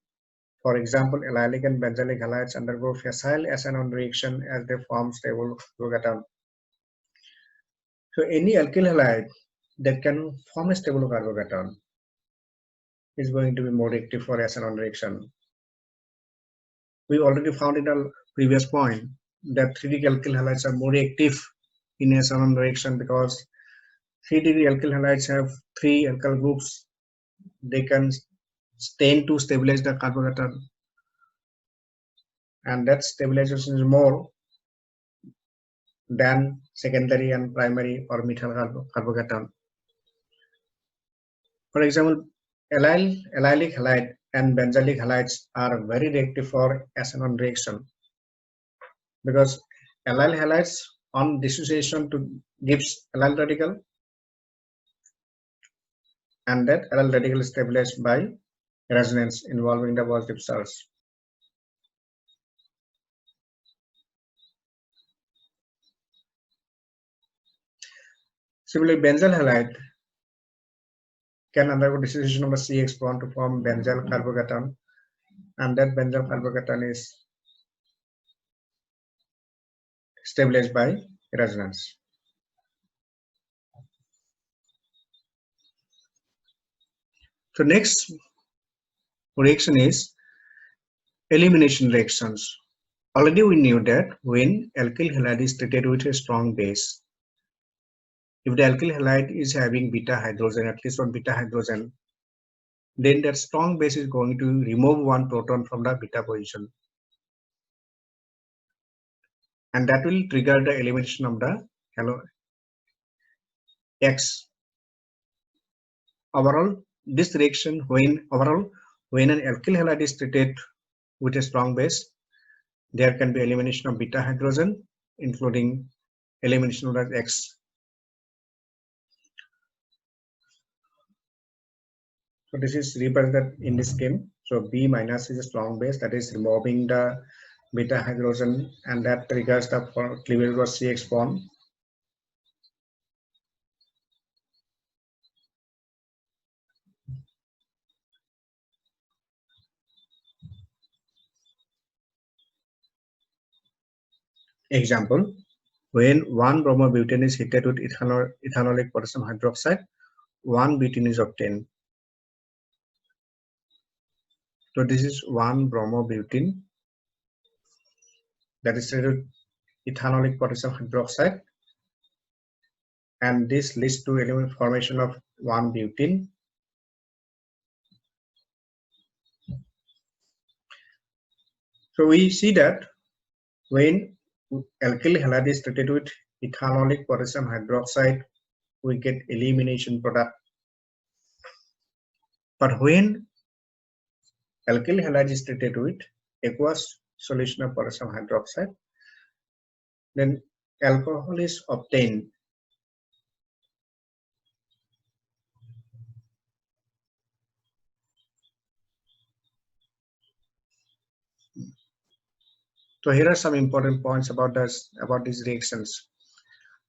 For example, allylic and benzylic halides undergo facile SN1 reaction as they form stable carbocation. So any alkyl halide that can form a stable carbocation is going to be more reactive for SN1 reaction. We already found in a previous point that 3-degree alkyl halides are more active in S1 reaction because 3-degree alkyl halides have 3 alkyl groups. They can tend to stabilize the carbocation, and that stabilization is more than secondary and primary or methyl carbocation. For example, allylic halide and benzylic halides are very reactive for SN1 reaction because allyl halides on dissociation to gives allyl radical, and that allyl radical is stabilized by resonance involving the positive charge. Similarly, benzyl halide can undergo dissociation of the CX bond to form benzyl carbocation, and that benzyl carbocation is stabilized by resonance. So next reaction is elimination reactions. Already we knew that when alkyl halide is treated with a strong base, if the alkyl halide is having beta hydrogen, at least one beta hydrogen, then that strong base is going to remove one proton from the beta position, and that will trigger the elimination of the X. Overall, this reaction when an alkyl halide is treated with a strong base, there can be elimination of beta hydrogen, including elimination of that X. So this is represented in this scheme. So B minus is a strong base that is removing the beta hydrogen, and that triggers the cleavage of CX bond. Example, when 1 bromobutane is heated with ethanolic potassium hydroxide, 1 butene is obtained. So this is 1 bromobutene that is treated with ethanolic potassium hydroxide, and this leads to formation of 1 butene. So we see that when alkyl halide is treated with ethanolic potassium hydroxide, we get elimination product. But when alkyl halide is treated with aqueous solution of potassium hydroxide, then alcohol is obtained. So here are some important points about these reactions.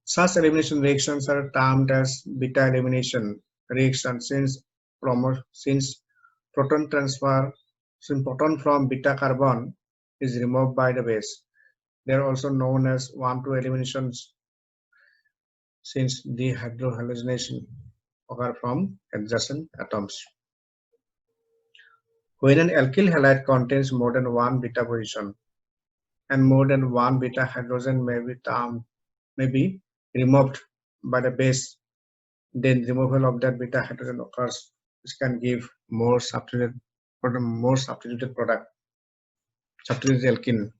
Such elimination reactions are termed as beta elimination reactions since proton from beta carbon is removed by the base. They are also known as 1,2 eliminations since dehydrogenation occur from adjacent atoms. When an alkyl halide contains more than one beta position and more than one beta hydrogen may be removed by the base, then removal of that beta hydrogen occurs, which can give more substituted product, substituted alkene.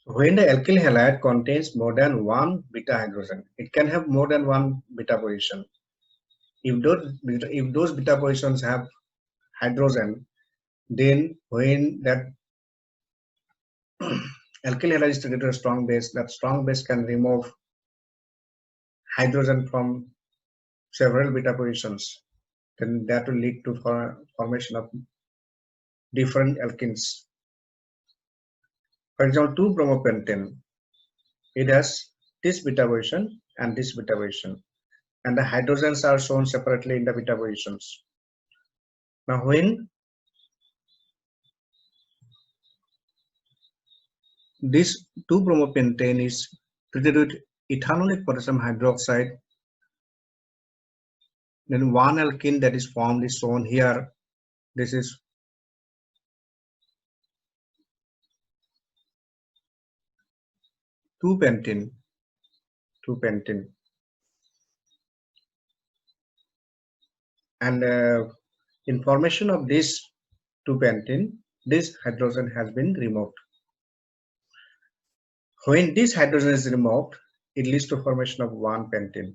When the alkyl halide contains more than one beta hydrogen, it can have more than one beta position. If those beta positions have hydrogen, then when that alkyl halide is treated with a strong base, that strong base can remove hydrogen from several beta positions. Then that will lead to formation of different alkenes. For example, 2-bromopentane, it has this beta position and this beta position, and the hydrogens are shown separately in the beta positions. Now when this 2-bromopentane is treated with ethanolic potassium hydroxide. Then one alkene that is formed is shown here. This is 2-pentene. And in formation of this 2-pentene, this hydrogen has been removed. When this hydrogen is removed, it leads to formation of 1-pentene.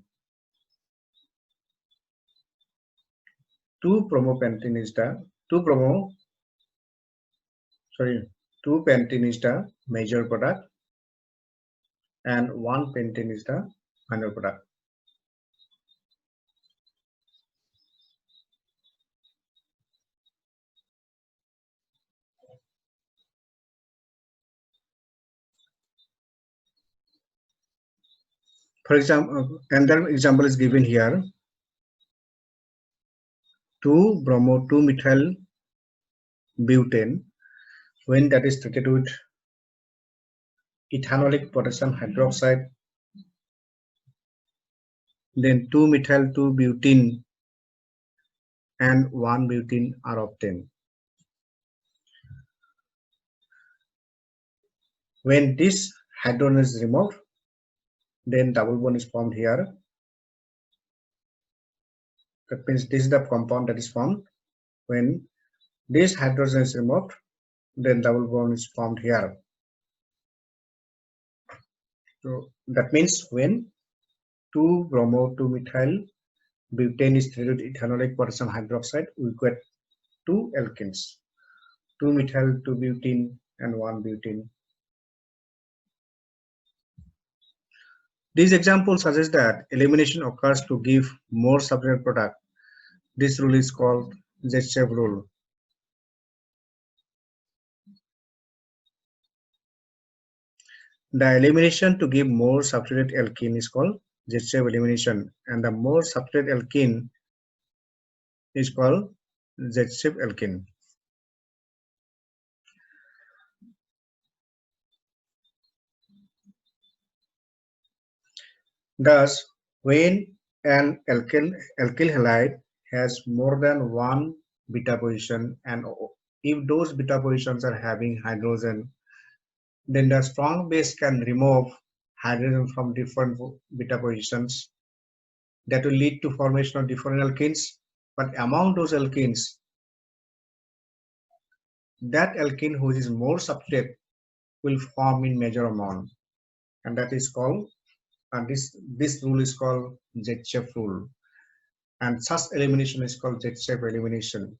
2-bromopentene is the 2-pentene is the major product and 1-pentene is the minor product. For example, another example is given here. 2-bromo-2-methyl butane, when that is treated with ethanolic potassium hydroxide, then 2-methyl-2-butene and 1-butene are obtained. When this hydrogen is removed, then double bond is formed here. That means this is the compound that is formed. When this hydrogen is removed, then double bond is formed here. So that means when 2-bromo-2-methyl butane is treated with ethanolic potassium hydroxide, we get 2 alkenes, 2-methyl-2-butene and 1-butene. These examples suggest that elimination occurs to give more substitute product. This rule is called Z-shape rule. The elimination to give more substitute alkene is called Z-shape elimination, and the more substitute alkene is called Z-shape alkene. Thus, when an alkyl halide has more than one beta position, and if those beta positions are having hydrogen, then the strong base can remove hydrogen from different beta positions. That will lead to formation of different alkenes. But among those alkenes, that alkene which is more substrate will form in major amount, and that is called, and this rule is called Z-shape rule, and such elimination is called Z-shape elimination.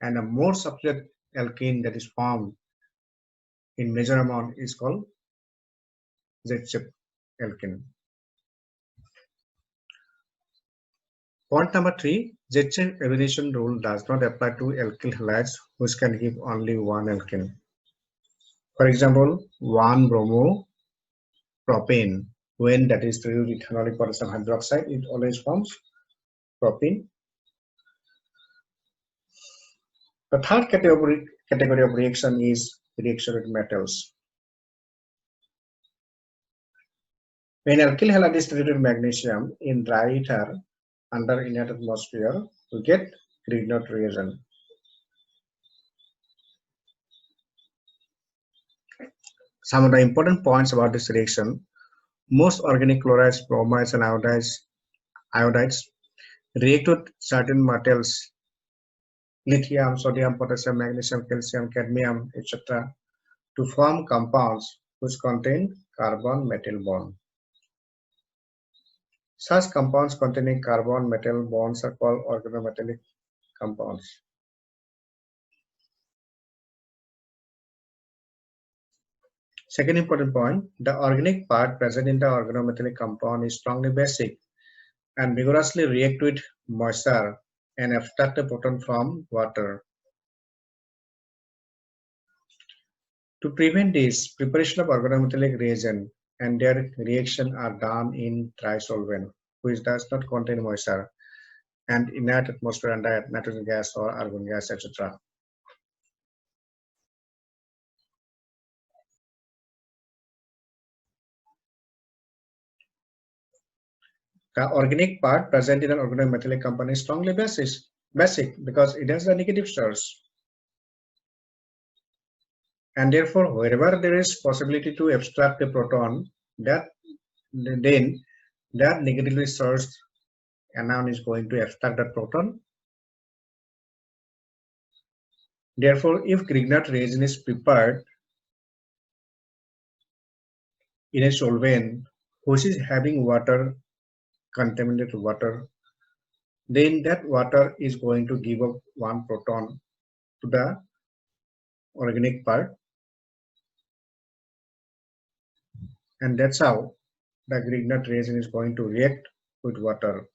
And a more substrate alkene that is formed in major amount is called Z-shape alkene. Point number 3, Z-shape elimination rule does not apply to alkyl halides which can give only one alkene. For example, 1-bromo-propane, when that is treated with ethanolic potassium hydroxide, it always forms propene. The third category of reaction is reaction with metals. When alkyl halide is treated with magnesium in dry ether under inert atmosphere, we get Grignard reagent. Some of the important points about this reaction: most organic chlorides, bromides, and iodides react with certain metals, lithium, sodium, potassium, magnesium, calcium, cadmium, etc., to form compounds which contain carbon-metal bond. Such compounds containing carbon-metal bonds are called organometallic compounds. Second important point, the organic part present in the organometallic compound is strongly basic and vigorously react with moisture and abstract a proton from water. To prevent this, preparation of organometallic reagent and their reaction are done in dry solvent, which does not contain moisture, and inert atmosphere under nitrogen gas or argon gas, etc. The organic part present in an organometallic compound is strongly basic because it has a negative charge. And therefore, wherever there is possibility to abstract a proton, then that negatively charged anion is going to abstract that proton. Therefore, if Grignard reagent is prepared in a solvent which is having water, contaminated water, then that water is going to give up one proton to the organic part, and that's how the Grignard reagent is going to react with water.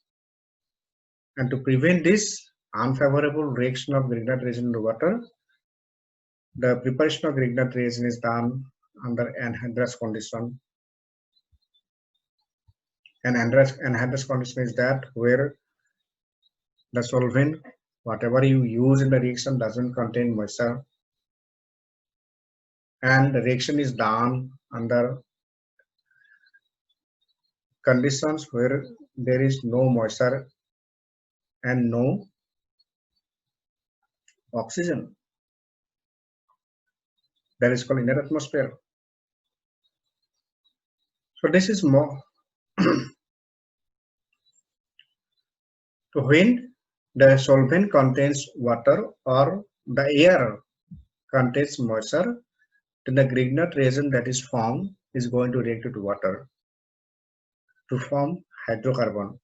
And to prevent this unfavorable reaction of Grignard reagent to water, the preparation of Grignard reagent is done under anhydrous condition. And anhydrous condition is that where the solvent, whatever you use in the reaction, doesn't contain moisture, and the reaction is done under conditions where there is no moisture and no oxygen. That is called inert atmosphere. So this is more when the solvent contains water or the air contains moisture, then the Grignard reagent that is formed is going to react with water to form hydrocarbon.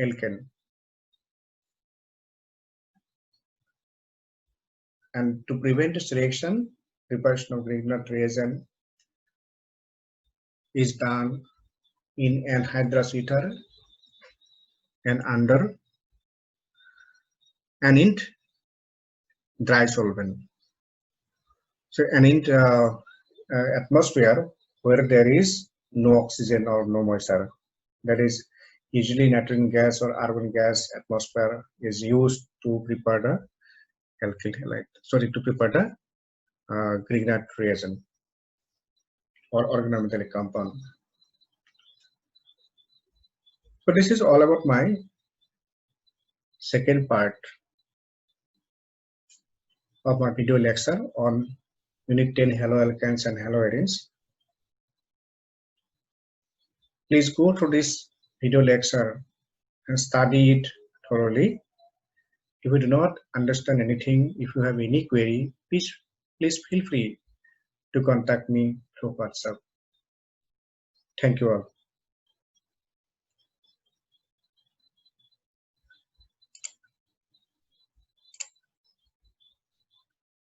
Alkane. And to prevent this reaction, preparation of Grignard reagent is done in anhydrous ether and under an dry solvent. So an atmosphere where there is no oxygen or no moisture, that is usually nitrogen gas or argon gas atmosphere is used to prepare the alkyl halide. To prepare the Grignard reagent or organometallic compound. So this is all about my second part of my video lecture on Unit 10 haloalkanes and haloarenes. Please go through this video lecture and study it thoroughly. If you do not understand anything, if you have any query, please feel free to contact me through WhatsApp. Thank you all.